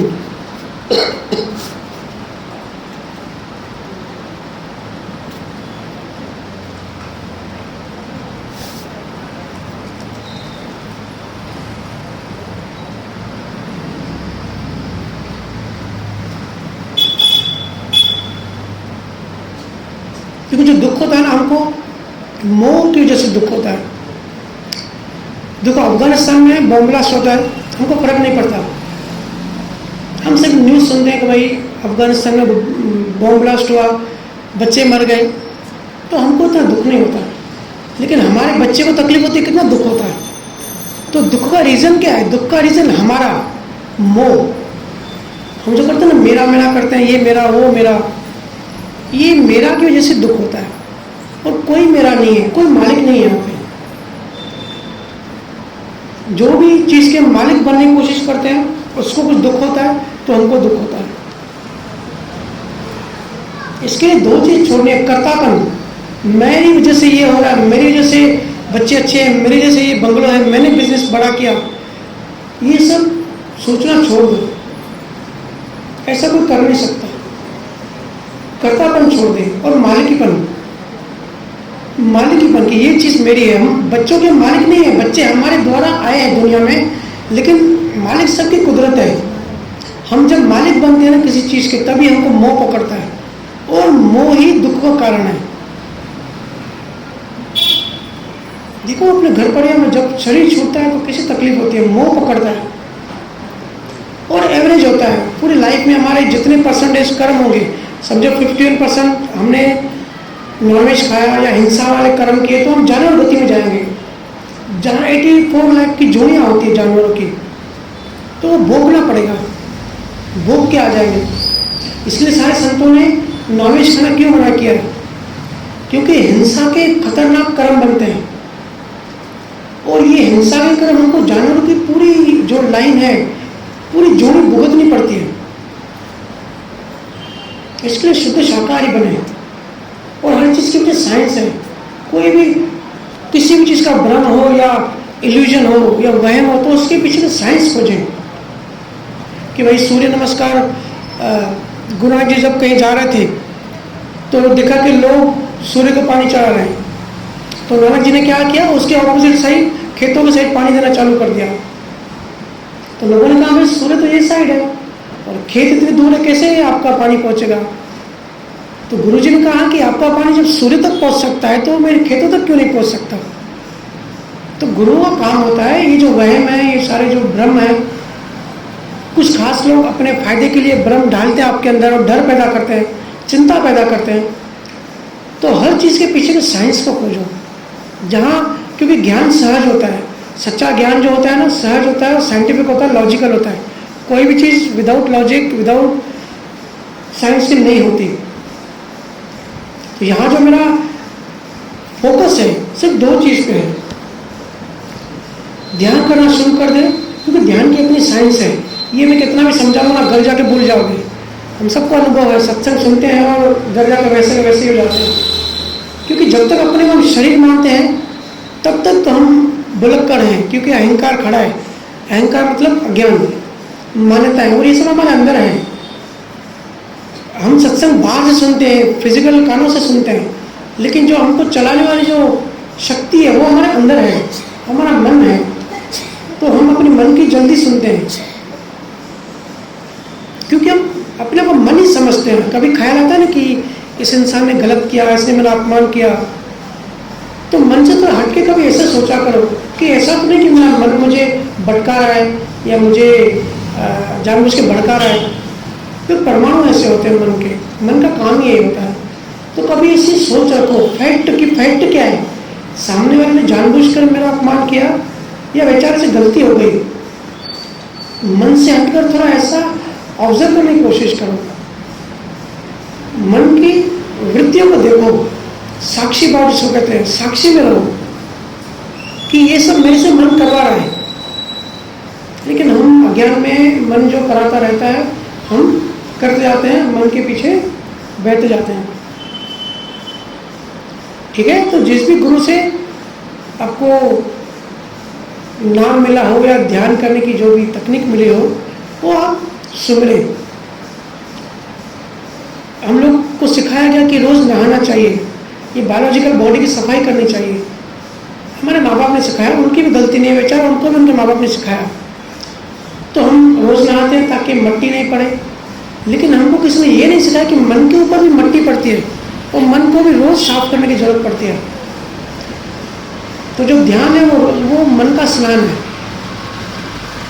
क्योंकि जो दुख होता है ना, हमको मोह की वजह से दुख होता है। देखो अफगानिस्तान में बॉम्ब ब्लास्ट होता है, हमको फर्क नहीं पड़ता। हम सिर्फ न्यूज़ सुनते हैं कि भाई अफगानिस्तान में बॉम्ब ब्लास्ट हुआ, बच्चे मर गए, तो हमको इतना दुख नहीं होता। लेकिन हमारे बच्चे को तकलीफ होती है, कितना दुख होता है। तो दुख का रीज़न क्या है? दुख का रीज़न हमारा मोह। हम जो करते हैं ना, मेरा मेरा करते हैं, ये मेरा वो मेरा, ये मेरा की वजह से दुख होता है। और कोई मेरा नहीं है, कोई मालिक नहीं है यहाँ पे। जो भी चीज़ के मालिक बनने की कोशिश करते हैं, उसको कुछ दुख होता है तो हमको दुख होता है। इसके लिए 2 चीज़ छोड़नी है, कर्तापन। मेरी वजह से ये हो रहा है, मेरी वजह से बच्चे अच्छे हैं, मेरी वजह से ये बंगलो है, मैंने बिजनेस बड़ा किया, ये सब सोचना छोड़ दो। ऐसा कोई कर नहीं सकता। कर्तापन छोड़ दे और मालिकीपन की ये चीज़ मेरी है। हम बच्चों के मालिक नहीं है, बच्चे हमारे द्वारा आए हैं दुनिया में, लेकिन मालिक सबकी कुदरत है। हम जब मालिक बनते हैं ना किसी चीज़ के, तभी हमको मोह पकड़ता है, और मोह ही दुख का कारण है। देखो अपने घर परिवार में जब शरीर छूटता है तो कैसी तकलीफ होती है, मोह पकड़ता है। और एवरेज होता है पूरी लाइफ में, हमारे जितने परसेंटेज कर्म होंगे, समझो 51% हमने नॉनवेज खाया या हिंसा वाले कर्म किए, तो हम जानवर गति में जाएंगे। जहाँ 84 लाख की जोड़ियाँ होती है जानवरों की, तो वो भोगना पड़ेगा, भोग के आ जाएंगे। इसलिए सारे संतों ने नॉनवेज खाना क्यों मना किया है? क्योंकि हिंसा के खतरनाक कर्म बनते हैं, और ये हिंसा के कर्म हमको जानवरों की पूरी जो लाइन है, पूरी जोड़ी भुगतनी पड़ती है। इसके लिए शुद्ध शाकाहारी बने। और हर चीज़ की अपनी साइंस है। कोई भी किसी भी चीज़ का भ्रम हो या इल्यूजन हो या वहम हो, तो उसके पीछे की साइंस खोजें। कि भाई सूर्य नमस्कार, गुरु नानक जी जब कहीं जा रहे थे तो देखा कि लोग सूर्य को पानी चढ़ा रहे हैं, तो नानक जी ने क्या किया, उसके ऑपोजिट साइड खेतों के साइड पानी देना चालू कर दिया। तो लोगों ने कहा भाई सूर्य तो ये साइड है और खेत इतनी दूर है, कैसे आपका पानी पहुंचेगा? तो गुरुजी ने कहा कि आपका पानी जब सूर्य तक पहुंच सकता है तो मेरे खेतों तक क्यों नहीं पहुंच सकता? तो गुरु का काम होता है, ये जो वहम है, ये सारे जो भ्रम है, कुछ खास लोग अपने फायदे के लिए भ्रम डालते हैं आपके अंदर और डर पैदा करते हैं, चिंता पैदा करते हैं। तो हर चीज़ के पीछे के साइंस को खोजो, जहाँ क्योंकि ज्ञान सहज होता है। सच्चा ज्ञान जो होता है ना, सहज होता है, साइंटिफिक होता है, लॉजिकल होता है। कोई भी चीज़ विदाउट लॉजिक, विदाउट साइंस की नहीं होती। तो यहाँ जो मेरा फोकस है सिर्फ 2 चीज़ पे है। ध्यान करना शुरू कर दें, क्योंकि ध्यान की अपनी साइंस है। ये मैं कितना भी समझाऊंगा ना, घर जाके भूल जाओगे। हम सबको अनुभव है, सत्संग सुनते हैं और घर जाकर वैसे वैसे ही हो जाते हैं। क्योंकि जब तक अपने को हम शरीर मानते हैं तब तक तो हम बुलक्कड़ हैं, क्योंकि अहंकार खड़ा है। अहंकार मतलब अज्ञान, मान्यता है, और ये सब हमारे अंदर है। हम सत्संग बाहर से सुनते हैं, फिजिकल कानों से सुनते हैं, लेकिन जो हमको चलाने वाली जो शक्ति है वो हमारे अंदर है, हमारा मन है, तो हम अपने मन की जल्दी सुनते हैं, क्योंकि हम अपने को मन ही समझते हैं। कभी ख्याल आता है ना कि इस इंसान ने गलत किया, इसने मेरा अपमान किया, तो मन से थोड़ा हट के कभी ऐसा सोचा करो कि ऐसा तो नहीं कि मेरा मन मुझे भटका रहा है या मुझे जानबूझ के भड़का रहा है। फिर परमाणु ऐसे होते हैं मन के, मन का काम ही यही होता है। तो कभी ऐसी सोच रखो, फैक्ट क्या है, सामने वाले ने जानबूझकर मेरा अपमान किया या बेचारे से गलती हो गई। मन से हटकर थोड़ा ऐसा ऑब्जर्व करने की कोशिश करो, मन की वृत्तियों को देखो, साक्षी भाव जिसको कहते हैं, साक्षी में रहो कि ये सब मेरे से मन करवा रहा है। लेकिन हम अज्ञान में मन जो कराता रहता है हम करते जाते हैं, मन के पीछे बैठते जाते हैं। ठीक है, तो जिस भी गुरु से आपको नाम मिला हो या ध्यान करने की जो भी तकनीक मिली हो वो आप सुमरें। हम लोग को सिखाया गया कि रोज नहाना चाहिए, ये बायोलॉजिकल बॉडी की सफाई करनी चाहिए। हमारे माँ बाप ने सिखाया, उनकी भी गलती नहीं है बेचारा, उनको भी उनके माँ बाप ने सिखाया, तो हम रोज नहाते हैं ताकि मिट्टी नहीं पड़े। लेकिन हमको किसी ने ये नहीं सिखाया कि मन के ऊपर भी मिट्टी पड़ती है और मन को भी रोज साफ करने की जरूरत पड़ती है। तो जो ध्यान है वो मन का स्नान है,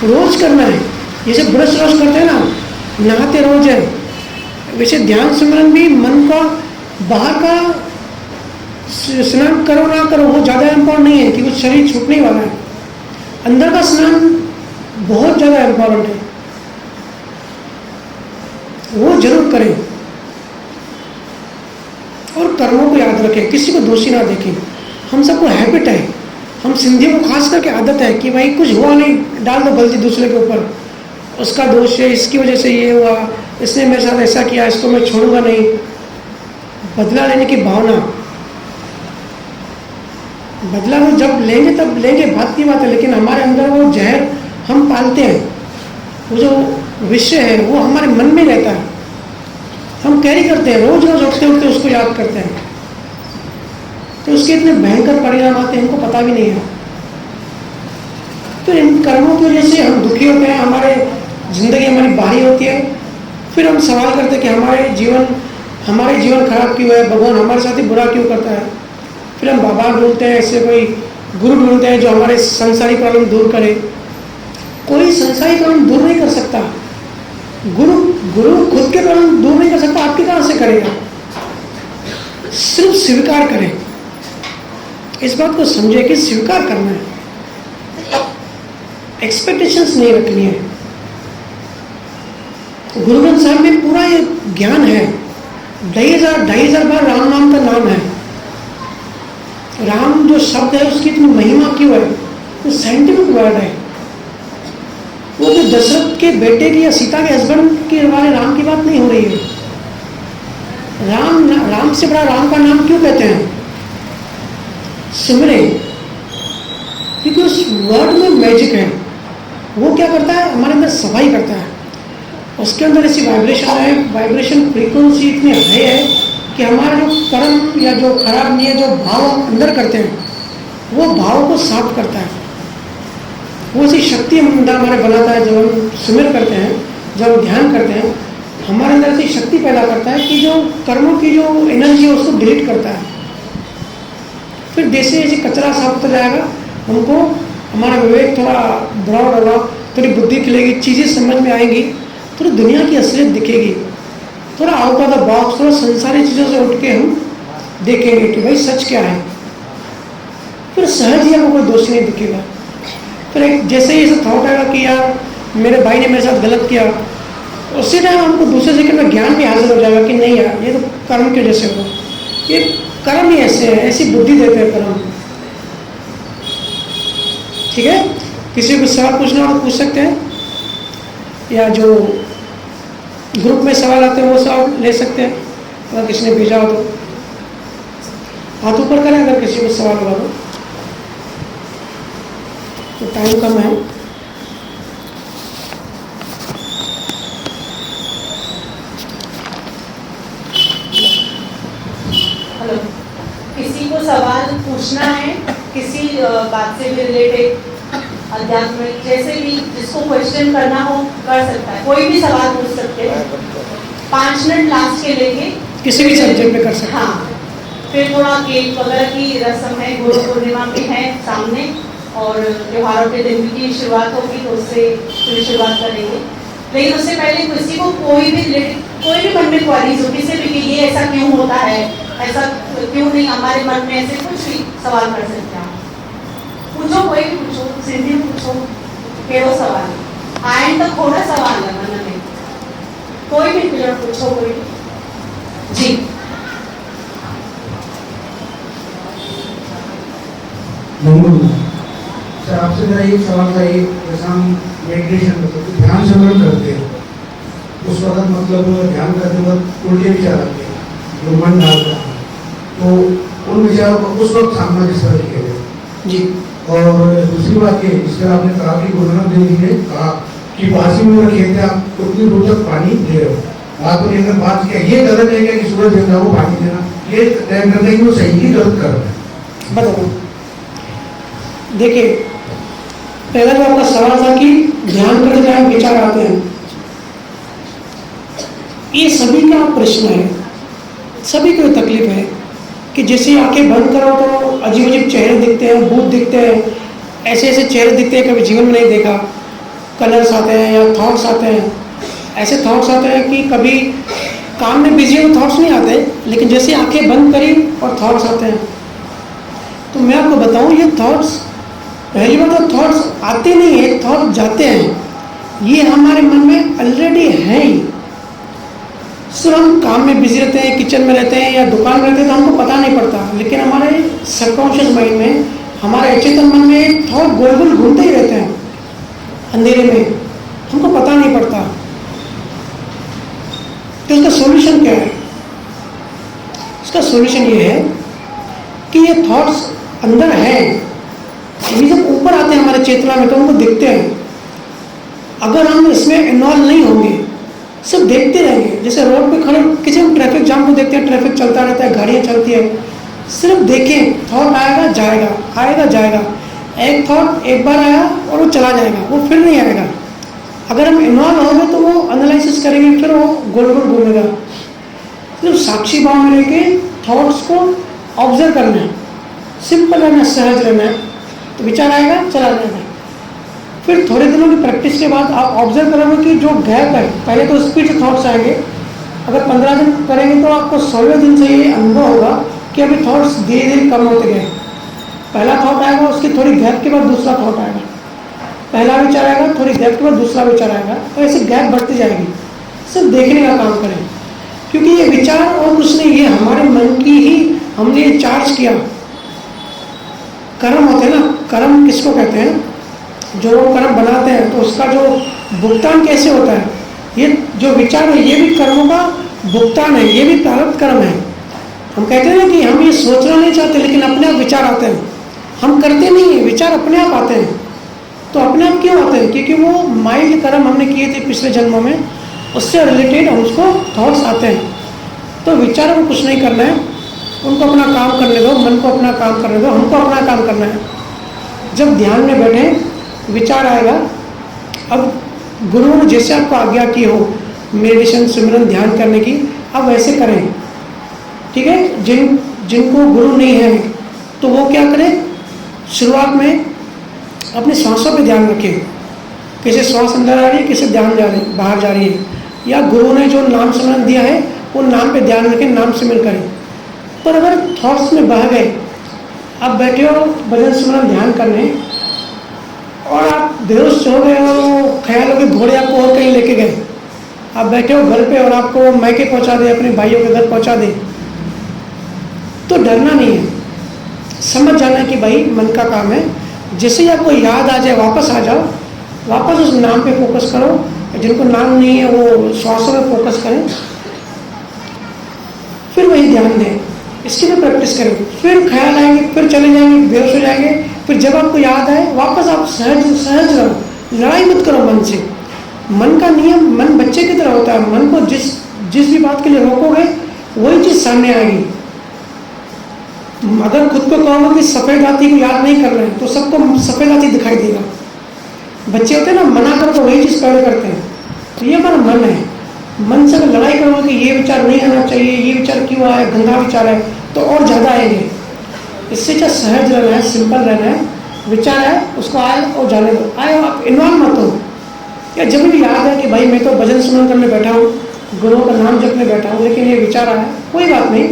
रोज करना है। जैसे ब्रश रोज करते हैं ना, नहाते रोज है, वैसे ध्यान सिमरन भी मन का बाहर का स्नान करो ना करो वो ज़्यादा इम्पोर्टेंट नहीं है कि कुछ शरीर छूटने वाला है। अंदर का स्नान बहुत ज़्यादा इम्पोर्टेंट है, वो जरूर करें। और कर्मों को याद रखें, किसी को दोषी ना देखें। हम सबको हैबिट है, हम सिंधियों को खास करके आदत है कि भाई कुछ हुआ नहीं, डाल दो गलती दूसरे के ऊपर, उसका दोष है, इसकी वजह से ये हुआ, इसने मेरे साथ ऐसा किया, इसको मैं छोड़ूंगा नहीं। बदला लेने की भावना, बदला वो जब लेंगे तब लेंगे, बात की बात है, लेकिन हमारे अंदर वो जहर हम पालते हैं, वो जो विषय है वो हमारे मन में रहता है, हम कैरी करते हैं, रोज रोज उठते उठते उसको याद करते हैं, तो उसके इतने भयंकर परिणाम आते हैं, हमको पता भी नहीं है। तो इन कर्मों की वजह से हम दुखी होते हैं, हमारे जिंदगी हमारी भारी होती है। फिर हम सवाल करते हैं कि हमारे जीवन खराब क्यों है, भगवान हमारे साथ ही बुरा क्यों करता है। फिर हम बाबा ढूंढते हैं, ऐसे कोई गुरु ढूंढते हैं जो हमारे संसारी प्रॉब्लम दूर करे। कोई संसारी प्रॉब्लम दूर नहीं कर सकता, गुरु खुद के प्रॉब्लम दूर नहीं कर सकता, आपकी कहाँ से करेगा। सिर्फ स्वीकार करें, इस बात को समझे कि स्वीकार करना है, एक्सपेक्टेशंस नहीं रखनी है। गुरु ग्रंथ साहब में पूरा ये ज्ञान है, 2500 बार राम नाम का नाम है। राम जो शब्द है उसकी इतनी महिमा क्यों है, वो साइंटिफिक वर्ड है। वो तो दशरथ के बेटे की या सीता के हस्बैंड के बारे राम की बात नहीं हो रही है। राम से बड़ा राम का नाम क्यों कहते हैं, सिमरे, क्योंकि उस वर्ड में मैजिक है। वो क्या करता है, हमारे अंदर सफाई करता है, उसके अंदर ऐसी वाइब्रेशन है, वाइब्रेशन फ्रीक्वेंसी इतनी हाई है कि हमारा जो कर्म या जो खराब नहीं है, जो भाव हम अंदर करते हैं वो भाव को साफ करता है। वो ऐसी शक्ति हम अंदर हमारे बनाता है। जब हम सुमिर करते हैं, जब हम ध्यान करते हैं, हमारे अंदर ऐसी शक्ति पैदा करता है कि जो कर्मों की जो एनर्जी है उसको डिलीट करता है। फिर जैसे जैसे कचरा साफ होता जाएगा, हमको हमारा विवेक थोड़ा ब्रॉड होगा, थोड़ी बुद्धि खिलेगी, चीज़ें समझ में आएंगी, थोड़ी दुनिया की असलियत दिखेगी, थोड़ा आउट ऑफ द बॉक्स, थोड़ा संसारी चीज़ों से उठ के हम देखेंगे कि भाई सच क्या है। फिर सहज ही हमको कोई दोष नहीं दिखेगा। फिर एक जैसे ही ऐसा थॉट आएगा कि यार मेरे भाई ने मेरे साथ गलत किया, उसी टाइम हमको दूसरे सेकंड में ज्ञान भी हाजिर हो जाएगा कि नहीं यार ये तो कर्म की वजह से हो, ये कर्म ही ऐसे है, ऐसी बुद्धि देते हैं कर्म। ठीक है, किसी को सवाल पूछना हो तो पूछ सकते हैं, या जो ग्रुप में सवाल आते हैं वो सवाल ले सकते हैं, अगर किसी ने भेजा हो तो हाथ ऊपर करें अगर किसी को सवाल होगा तो टाइम कम है। हेलो, किसी को सवाल पूछना है किसी बात से भी रिलेटेड, अध्यात्म में, जैसे भी जिसको क्वेश्चन करना हो कर सकता है, कोई भी सवाल पूछ सकते हैं। 5 मिनट लास्ट के लेके किसी भी सब्जेक्ट में कर सकते हैं। हाँ, फिर थोड़ा केक वगैरह की रस्म है, गुरु पूर्णिमा भी है सामने और त्योहारों के दिन की शुरुआत होगी, तो उससे फिर शुरुआत करेंगे। लेकिन उससे पहले किसी को कोई भी मन में क्वारीज हो किसी भी कि ये ऐसा क्यों होता है, ऐसा क्यों नहीं, हमारे मन में ऐसे कुछ भी सवाल कर सकते हैं। पूछो, कोई भी पूछो, सिंधी में पूछो, कहो सवाल आए तो थोड़ा सवाल है मन में, कोई भी पूछो, कोई भी। जी सर, आपसे मेरा एक सवाल था, ये जैसा हम मेडिटेशन करते हैं, ध्यान सिमरन करते हैं, उस वक्त मतलब ध्यान करते वक्त उल्टे विचार आते हैं, जो मन डालता है, तो उन विचारों को उस वक्त सामना किस तरह किया जाए? जी। और दूसरी बात ये, जिस तरह आपने कहा कि गुरु नानक देव जी ने कहा कि बासी में रखे थे, आप उतनी दूर तक पानी दे रहे हो, आपको लेकर बात किया, ये गलत है क्या कि सूरज देवता को पानी देना, ये तय करना कि वो सही ही गलत कर रहा है? बताओ, देखिए, पहला जो आपका सवाल था कि ध्यान करते टाइम विचार आते हैं, ये सभी का प्रश्न है, सभी को तकलीफ है कि जैसे आंखें बंद करो तो अजीब अजीब चेहरे दिखते हैं, भूत दिखते हैं, ऐसे ऐसे चेहरे दिखते हैं, कभी जीवन में नहीं देखा, कलर्स आते हैं या थॉट्स आते हैं, ऐसे थॉट्स आते हैं कि कभी काम में बिजी हो थॉट्स नहीं आते, लेकिन जैसे आंखें बंद करी और थॉट्स आते हैं। तो मैं आपको बताऊं, ये थॉट्स, पहली बात तो थॉट्स आते नहीं है, थॉट जाते हैं, ये हमारे मन में ऑलरेडी हैं ही। सिर्फ हम काम में बिजी रहते हैं, किचन में रहते हैं या दुकान में रहते हैं तो हमको पता नहीं पड़ता, लेकिन हमारे सबकॉन्शियस माइंड में, हमारे अचेतन मन में थॉट गोल गोल घूमते ही रहते हैं अंधेरे में, हमको पता नहीं पड़ता। तो इसका सॉल्यूशन क्या है? इसका सॉल्यूशन ये है कि ये थॉट्स अंदर हैं, ये जब ऊपर आते हैं हमारे चेतना में तो हमको दिखते हैं। अगर हम इसमें इन्वॉल्व नहीं होंगे, सिर्फ देखते रहेंगे, जैसे रोड पे खड़े किसी हम ट्रैफिक जाम को देखते हैं, ट्रैफिक चलता रहता है, गाड़ियाँ चलती है, सिर्फ देखें, थॉट आएगा जाएगा, आएगा जाएगा, एक थॉट एक बार आया और वो चला जाएगा, वो फिर नहीं आएगा। अगर हम इन्वॉल्व होंगे तो वो एनालिसिस करेंगे, फिर वो गोल गोल घूमेगा। सिर्फ साक्षी भाव में रह के थॉट्स को ऑब्जर्व करना है, सिंपल रहना, सहज रहना है, तो विचार आएगा चला जाएगा। फिर थोड़े दिनों की प्रैक्टिस के बाद आप ऑब्जर्व करोगे कि जो गैप है, पहले तो स्पीड से थॉट्स आएंगे, अगर 15 दिन करेंगे तो आपको 16वें दिन से ये अनुभव होगा कि अभी थॉट्स धीरे धीरे कम होते गए। पहला थॉट आएगा, उसकी थोड़ी गैप के बाद दूसरा थॉट आएगा, पहला विचार आएगा, थोड़ी गैप के बाद दूसरा विचार आएगा, और ऐसे गैप बढ़ती जाएगी। सिर्फ देखने का काम करें, क्योंकि ये विचार और कुछ नहीं, ये हमारे मन की ही हमने चार्ज किया कर्म होते हैं ना। कर्म किसको कहते हैं? जो कर्म बनाते हैं, तो उसका जो भुगतान कैसे होता है? ये जो विचार है ये भी कर्मों का भुगतान है, ये भी प्रारब्ध कर्म है। हम कहते हैं ना कि हम ये सोचना नहीं चाहते, लेकिन अपने आप विचार आते हैं, हम करते नहीं है, विचार अपने आप आते हैं। तो अपने आप क्यों आते हैं? क्योंकि वो माइंड कर्म हमने किए थे पिछले जन्मों में, उससे रिलेटेड हमको थॉट्स आते हैं। तो विचारों को कुछ नहीं करना है, उनको अपना काम करने दो, मन को अपना काम करने दो, हमको अपना काम करना है। जब ध्यान में बैठे विचार आएगा, अब गुरुओं ने जैसे आपको आज्ञा की हो मेडिटेशन सिमरन ध्यान करने की, अब वैसे करें, ठीक है। जिनको गुरु नहीं है तो वो क्या करें, शुरुआत में अपने सांसों पे ध्यान रखें, कैसे श्वास अंदर आ रही है, कैसे ध्यान जा रही है, बाहर जा रही है, या गुरु ने जो नाम सिमरन दिया है वो नाम पे ध्यान रखें, नाम सिमरन करें। पर अगर थॉट्स में बह गए, आप बैठे हो भजन सिमरन ध्यान करने और आप बेहोश हो गए और ख्याल हो कि घोड़े आपको और कहीं लेके गए, आप बैठे हो घर पे और आपको मैके पहुंचा दे, अपने भाइयों के घर पहुंचा दे, तो डरना नहीं है, समझ जाना कि भाई मन का काम है। जैसे ही आपको याद आ जाए वापस आ जाओ, वापस उस नाम पे फोकस करो। जिनको नाम नहीं है वो श्वासों में फोकस करें, फिर वही ध्यान दें, इसकी भी प्रैक्टिस करें। फिर ख्याल आएंगे, फिर चले जाएंगे, बेहोश हो जाएंगे, फिर जब आपको याद आए वापस आप सहज रहो, लड़ाई मत करो मन से। मन का नियम, मन बच्चे की तरह होता है, मन को जिस भी बात के लिए रोकोगे वही चीज़ सामने आएगी। अगर खुद को कहोगे कि सफ़ेद हाथी को याद नहीं कर रहे हैं तो सबको सफ़ेद हाथी दिखाई देगा। बच्चे होते हैं ना, मना करो तो वही चीज़ पहले करते हैं। तो ये हमारा मन है, मन से अगर लड़ाई करोगे कि ये विचार नहीं आना चाहिए, ये विचार क्यों आया, गंदा विचार है, तो और ज़्यादा आएंगे। इससे चाहे सहज रहना है, सिंपल रहना है, विचार है उसको आए और जाने दो, आए आप इन्वॉल्व मत हो। या जब भी याद है कि भाई मैं तो भजन सुनन करने बैठा हूँ, गुरुओं का नाम जपने बैठा हूँ, लेकिन ये विचार आया, कोई बात नहीं,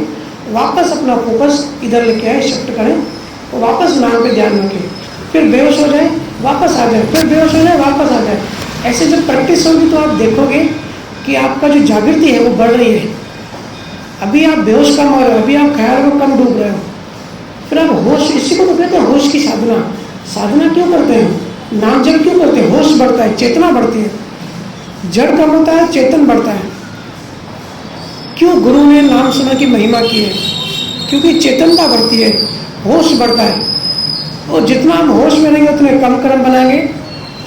वापस अपना फोकस इधर लेके आए, शिफ्ट करें और वापस नाम पे ध्यान रखें। फिर बेहोश हो जाए वापस आ जाए, फिर बेहोश हो जाए वापस आ जाए। ऐसे जब प्रैक्टिस होगी तो आप देखोगे कि आपका जो जागृति है वो बढ़ रही है। अभी आप बेहोश कम हो रहे हो, अभी आप ख्याल में कम डूब रहे हो, फिर आप होश, इसी को तो कहते हैं होश की साधना। साधना क्यों करते हैं, नाम जप क्यों करते हैं? होश बढ़ता है, चेतना बढ़ती है, जड़ कम होता है, चेतन बढ़ता है। क्यों गुरु ने नाम सुनने की महिमा की है? क्योंकि चेतनता बढ़ती है, होश बढ़ता है। और जितना हम होश में रहेंगे उतने कम कर्म बनाएंगे,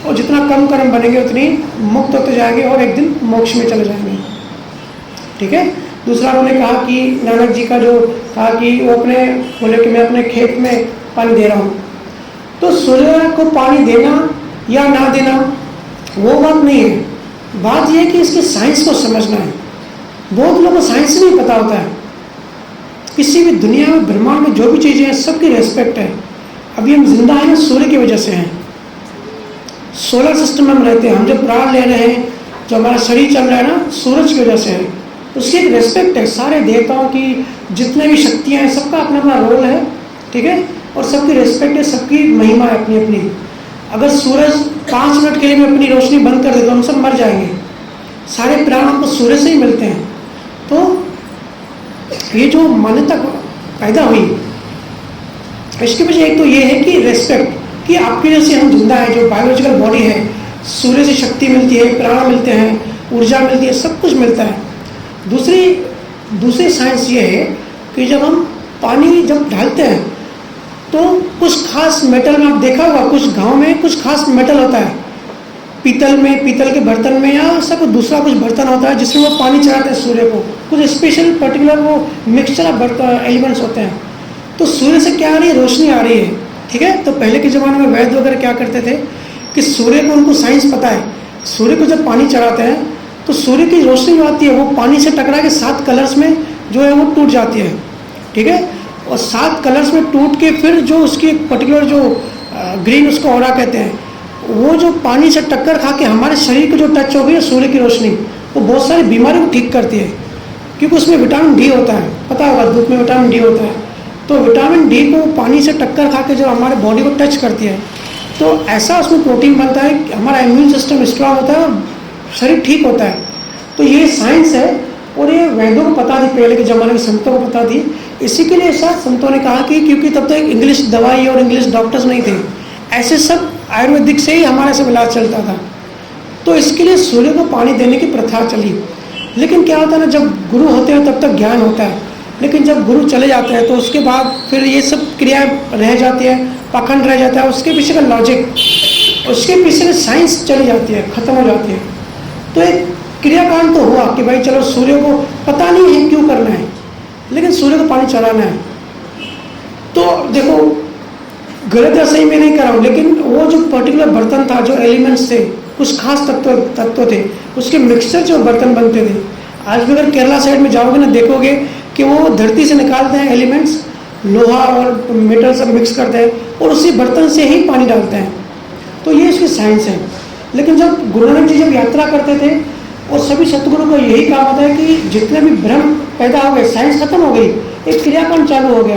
और जितना कम कर्म बनेंगे उतनी मुक्त होते जाएंगे और एक दिन मोक्ष में चले जाएंगे। ठीक है। दूसरा उन्होंने कहा कि नानक जी का जो कहा कि वो अपने बोले कि मैं अपने खेत में पानी दे रहा हूँ, तो सूर्य को पानी देना या ना देना वो बात नहीं है। बात यह है कि इसकी साइंस को समझना है। बहुत लोगों को साइंस नहीं पता होता है। किसी भी दुनिया में, ब्रह्मांड में जो भी चीज़ें हैं सबकी रेस्पेक्ट है। अभी हम जिंदा हैं सूर्य की वजह से हैं, सोलर सिस्टम में हम रहते हैं। हम जो प्राण ले रहे हैं, जो हमारा शरीर चल रहा है ना, सूरज की वजह से है। उसकी एक रेस्पेक्ट है। सारे देवताओं की जितने भी शक्तियाँ हैं सबका अपना अपना रोल है, ठीक है, और सबकी रेस्पेक्ट है, सबकी महिमा है अपनी अपनी। अगर सूरज 5 मिनट के लिए भी अपनी रोशनी बंद कर दे तो हम सब मर जाएंगे। सारे प्राण हमको सूर्य से ही मिलते हैं। तो ये जो मान्यता पैदा हुई, इसके पीछे एक तो ये है कि रेस्पेक्ट, कि आपकी वजह से हम जिंदा है। जो बायोलॉजिकल बॉडी है, सूर्य से शक्ति मिलती है, प्राण मिलते हैं, ऊर्जा मिलती है, सब कुछ मिलता है। दूसरी साइंस ये है कि जब हम पानी जब डालते हैं तो कुछ खास मेटल में, आप देखा होगा कुछ गांव में कुछ खास मेटल होता है, पीतल में, पीतल के बर्तन में, या सब दूसरा कुछ बर्तन होता है जिसमें वो पानी चढ़ाते हैं सूर्य को। कुछ स्पेशल पर्टिकुलर वो मिक्सचर ऑफ बर्तन एलिमेंट्स होते हैं। तो सूर्य से क्या आ रही है? रोशनी आ रही है, ठीक है। तो पहले के ज़माने में वैद्य वगैरह क्या करते थे कि सूर्य को, उनको साइंस पता है, सूर्य को जब पानी चढ़ाते हैं तो सूर्य की रोशनी जो आती है वो पानी से टकरा के 7 कलर्स में जो है वो टूट जाती है, ठीक है। और 7 कलर्स में टूट के फिर जो उसकी पर्टिकुलर जो ग्रीन, उसको ऑरा कहते हैं, वो जो पानी से टक्कर खा के हमारे शरीर को जो टच हो गई है सूर्य की रोशनी, वो बहुत सारी बीमारी को ठीक करती है। क्योंकि उसमें विटामिन डी होता है, पता होगा धूप में विटामिन डी होता है। तो विटामिन डी को पानी से टक्कर खा के जब हमारे बॉडी को टच करती है तो ऐसा उसमें प्रोटीन बनता है कि हमारा इम्यून सिस्टम स्ट्रांग होता है और शरीर ठीक होता है। तो ये साइंस है और ये वैद्यों को पता थी, पहले के ज़माने के संतों को पता थी। इसी के लिए शायद संतों ने कहा कि क्योंकि तब तक इंग्लिश दवाई और इंग्लिश डॉक्टर्स नहीं थे, ऐसे सब आयुर्वेदिक से ही हमारे सब इलाज चलता था। तो इसके लिए सूर्य को पानी देने की प्रथा चली। लेकिन क्या होता है ना, जब गुरु होते हैं तब तक ज्ञान होता है, लेकिन जब गुरु चले जाते हैं तो उसके बाद फिर ये सब क्रियाएं रह जाती है, पाखंड रह जाता है, उसके पीछे का लॉजिक, उसके पीछे की साइंस चली जाती है, खत्म हो जाती है। तो एक क्रियाकांड तो हुआ कि भाई चलो सूर्य को पता नहीं है क्यों करना है, लेकिन सूर्य को पानी चढ़ाना है। तो देखो गलत या सही मैं नहीं कर रहा हूँ, लेकिन वो जो पर्टिकुलर बर्तन था, जो एलिमेंट्स थे, कुछ खास तत्व थे, उसके मिक्सचर जो बर्तन बनते थे। आज भी अगर केरला साइड में जाओगे ना, देखोगे कि वो धरती से निकालते हैं एलिमेंट्स, लोहा और मेटल सब मिक्स करते हैं और उसी बर्तन से ही पानी डालते हैं। तो ये इसकी साइंस है। लेकिन जब गुरु नानक जी जब यात्रा करते थे और सभी सतगुरु का यही काम होता है कि जितने भी भ्रम पैदा हो गए, साइंस खत्म हो गई, एक क्रियाकांड चालू हो गया।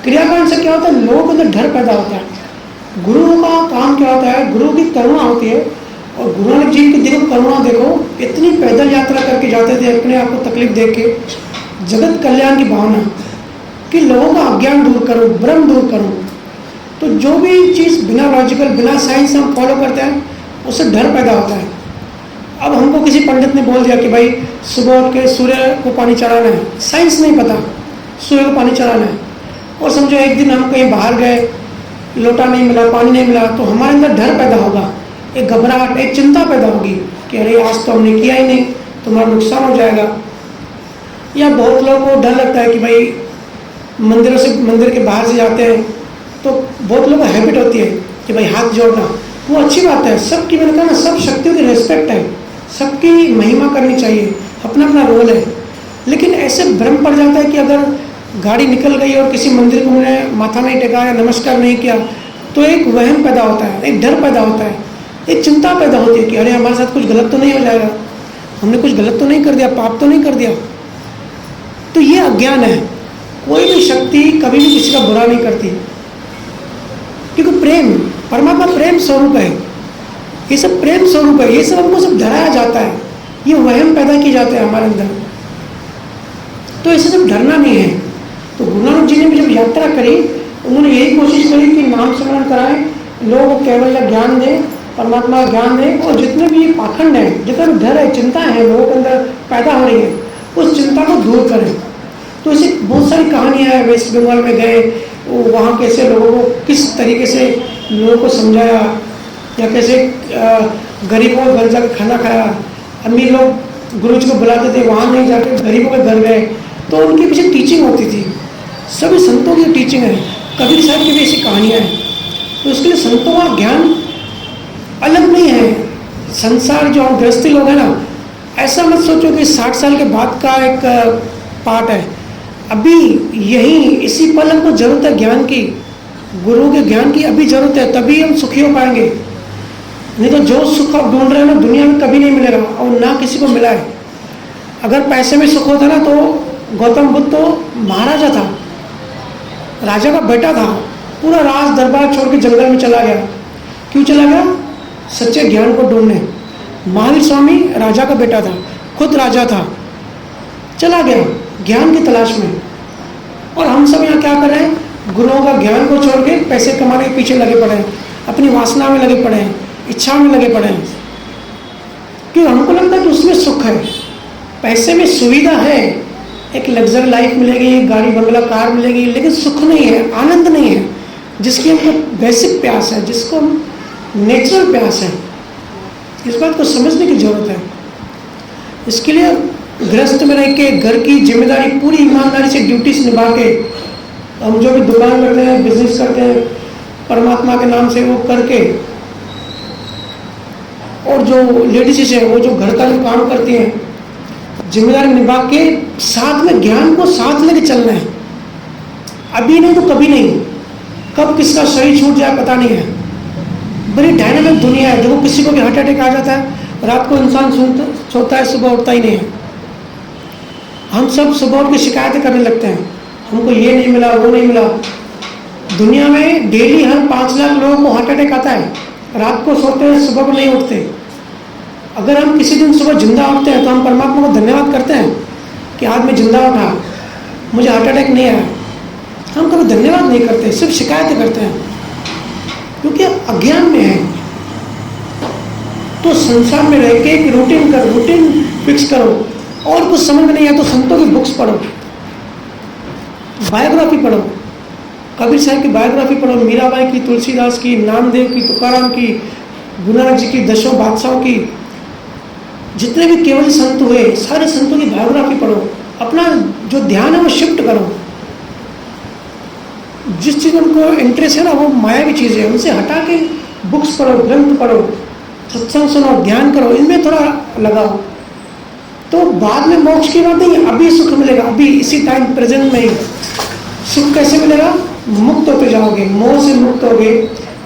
क्रियाकांड से क्या होता है? लोगों के अंदर डर पैदा होता है। गुरुओं का काम क्या होता है? गुरु की करुणा होती है। और गुरु नानक जी की देखो करुणा, देखो इतनी पैदल यात्रा करके जाते थे, अपने आप को तकलीफ देख के, जगत कल्याण की भावना कि लोगों का अज्ञान दूर करो, भ्रम दूर करो। तो जो भी चीज़ बिना लॉजिकल, बिना साइंस हम फॉलो करते हैं, उससे डर पैदा होता है। अब हमको किसी पंडित ने बोल दिया कि भाई सुबह उठ के सूर्य को पानी चढ़ाना है, साइंस नहीं पता, सूर्य को पानी चढ़ाना है, और समझो एक दिन हम कहीं बाहर गए, लोटा नहीं मिला, पानी नहीं मिला, तो हमारे अंदर डर पैदा होगा, एक घबराहट, एक चिंता पैदा होगी कि अरे आज तो हमने किया ही नहीं, तुम्हारा नुकसान हो जाएगा। या बहुत लोगों को डर लगता है कि भाई मंदिर के बाहर से जाते हैं तो बहुत लोगों को हैबिट होती है कि भाई हाथ जोड़ना, वो अच्छी बात है। सबकी, मैंने कहा ना, सब शक्तियों की रिस्पेक्ट है, सबकी महिमा करनी चाहिए, अपना अपना रोल है। लेकिन ऐसे भ्रम पड़ जाता है कि अगर गाड़ी निकल गई और किसी मंदिर को उन्होंने माथा नहीं टेका या नमस्कार नहीं किया तो एक वहम पैदा होता है, एक डर पैदा होता है, एक चिंता पैदा होती है कि अरे हमारे साथ कुछ गलत तो नहीं हो जाएगा, हमने कुछ गलत तो नहीं कर दिया, पाप तो नहीं कर दिया। तो ये अज्ञान है। कोई भी शक्ति कभी भी किसी का बुरा नहीं करती, क्योंकि प्रेम, परमात्मा प्रेम स्वरूप है। ये सब प्रेम स्वरूप है, ये सब हमको सब डराया जाता है, ये वहम पैदा किए जाते हैं हमारे अंदर। तो ऐसे सब डरना नहीं है। तो गुरु नानक जी ने भी जब यात्रा करी, उन्होंने यही कोशिश करी कि नाम स्मरण कराएं, लोगों को केवल ज्ञान दें, परमात्मा ज्ञान दें, और जितने भी पाखंड हैं, जितना भी डर है, चिंता है लोगों के अंदर पैदा हो रही है, उस चिंता को दूर करें। तो ऐसी बहुत सारी कहानियाँ हैं। वेस्ट बंगाल में गए, वहाँ कैसे लोगों को किस तरीके से लोगों को समझाया, या कैसे गरीबों के घर जाकर खाना खाया। अमीर लोग गुरु जी को बुलाते थे, वहाँ नहीं जाकर गरीबों के घर गए, तो उनके पीछे टीचिंग होती थी। सभी संतों की टीचिंग है, कबीर साहब की भी ऐसी कहानियाँ हैं। तो इसके लिए संतों का ज्ञान अलग नहीं है। संसार जो हम गृहस्थी लोग हैं ना, ऐसा मत सोचो कि 60 साल के बाद का एक पार्ट है। अभी यही इसी पल हमको जरूरत है ज्ञान की, गुरु के ज्ञान की अभी जरूरत है, तभी हम सुखी हो पाएंगे। नहीं तो जो सुख आप ढूंढ रहे हैं ना, दुनिया में कभी नहीं मिलेगा, और ना किसी को मिला है। अगर पैसे में सुख होता ना तो गौतम बुद्ध तो महाराजा था, राजा का बेटा था, पूरा राज दरबार छोड़ के जंगल में चला गया। क्यों चला गया? सच्चे ज्ञान को ढूंढने। महावीर स्वामी राजा का बेटा था, खुद राजा था, चला गया ज्ञान की तलाश में। और हम सब यहाँ क्या कर रहे हैं? गुरुओं का ज्ञान को छोड़ के पैसे कमाने के पीछे लगे पड़े हैं, अपनी वासना में लगे पड़े हैं, इच्छा में लगे पड़े हैं। क्योंकि हमको लगता है कि उसमें सुख है, पैसे में सुविधा है, एक लग्जरी लाइफ मिलेगी, गाड़ी बंगला कार मिलेगी, लेकिन सुख नहीं है, आनंद नहीं है, जिसकी हमको बेसिक प्यास है, जिसको हम नेचुरल प्यास है। इस बात को समझने की जरूरत है। इसके लिए गृहस्थ में रह के घर की जिम्मेदारी पूरी ईमानदारी से ड्यूटीज निभा के, हम जो भी दुकान करते हैं, बिजनेस करते हैं, परमात्मा के नाम से वो करके, और जो लेडीज हैं वो जो घर का जो काम करती हैं, जिम्मेदारी निभा के साथ में ज्ञान को साथ लेके चलना है। अभी नहीं तो कभी नहीं, कब किसका शरीर छूट जाए पता नहीं है। बड़ी डायनामिक दुनिया है। देखो किसी को भी हार्ट अटैक आ जाता है, रात को इंसान सोता है, सुबह उठता ही नहीं है। हम सब सुबह उठ के शिकायतें करने लगते हैं, हमको ये नहीं मिला, वो नहीं मिला। दुनिया में डेली हर 5 लाख लोगों को हार्ट अटैक आता है, रात को सोते हैं, सुबह को नहीं उठते। अगर हम किसी दिन सुबह जिंदा उठते हैं तो हम परमात्मा को धन्यवाद करते हैं कि आज मैं जिंदा उठा, मुझे हार्ट अटैक नहीं आया। हम कभी धन्यवाद नहीं करते, सिर्फ शिकायतें करते हैं, क्योंकि अज्ञान में है। तो संसार में रह के एक रूटीन फिक्स करो। और कुछ समझ में नहीं आया तो संतों की बुक्स पढ़ो, बायोग्राफी पढ़ो, कबीर साहब की बायोग्राफी पढ़ो, मीराबाई की, तुलसीदास की, नामदेव की, तुकाराम की, गुरु नानक जी की, दसों बादशाहों की, जितने भी केवल संत हुए सारे संतों की बायोग्राफी पढ़ो। अपना जो ध्यान है वो शिफ्ट करो। जिस चीज़ में उनको इंटरेस्ट है ना, वो मायावी चीज़ है, उनसे हटा के बुक्स पढ़ो, ग्रंथ पढ़ो, सत्संग सुनो, ध्यान करो, इनमें थोड़ा लगाओ। तो बाद में मोक्ष की बात नहीं, अभी सुख मिलेगा, अभी इसी टाइम प्रेजेंट में ही। सुख कैसे मिलेगा? मुक्त होते जाओगे, मोह से मुक्त होगे,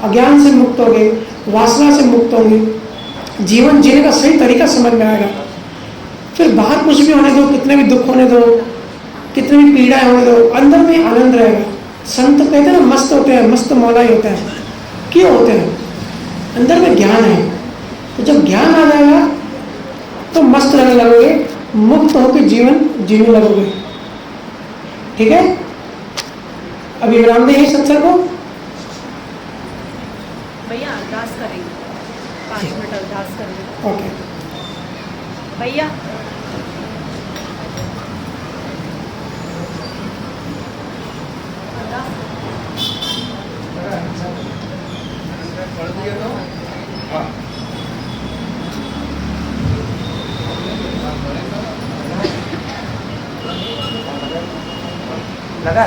अज्ञान से मुक्त होगे, वासना से मुक्त होंगे, जीवन जीने का सही तरीका समझ में आएगा। फिर बाहर कुछ भी होने दो, कितने भी दुख होने दो, कितनी भी पीड़ाएं होने दो, अंदर में आनंद रहेगा। संत कहते हैं ना, मस्त होते हैं, मस्त मौला ही होता है। क्यों होते हैं? अंदर में ज्ञान है। तो जब ज्ञान आ जाएगा तो मस्त रहने लगोगे, मुक्त होकर जीवन जीने लगोगे। ठीक है, अभी विराम दें सत्संग को। भैया अरदास करेंगे, 5 मिनट अरदास करेंगे। ओके भैया लगा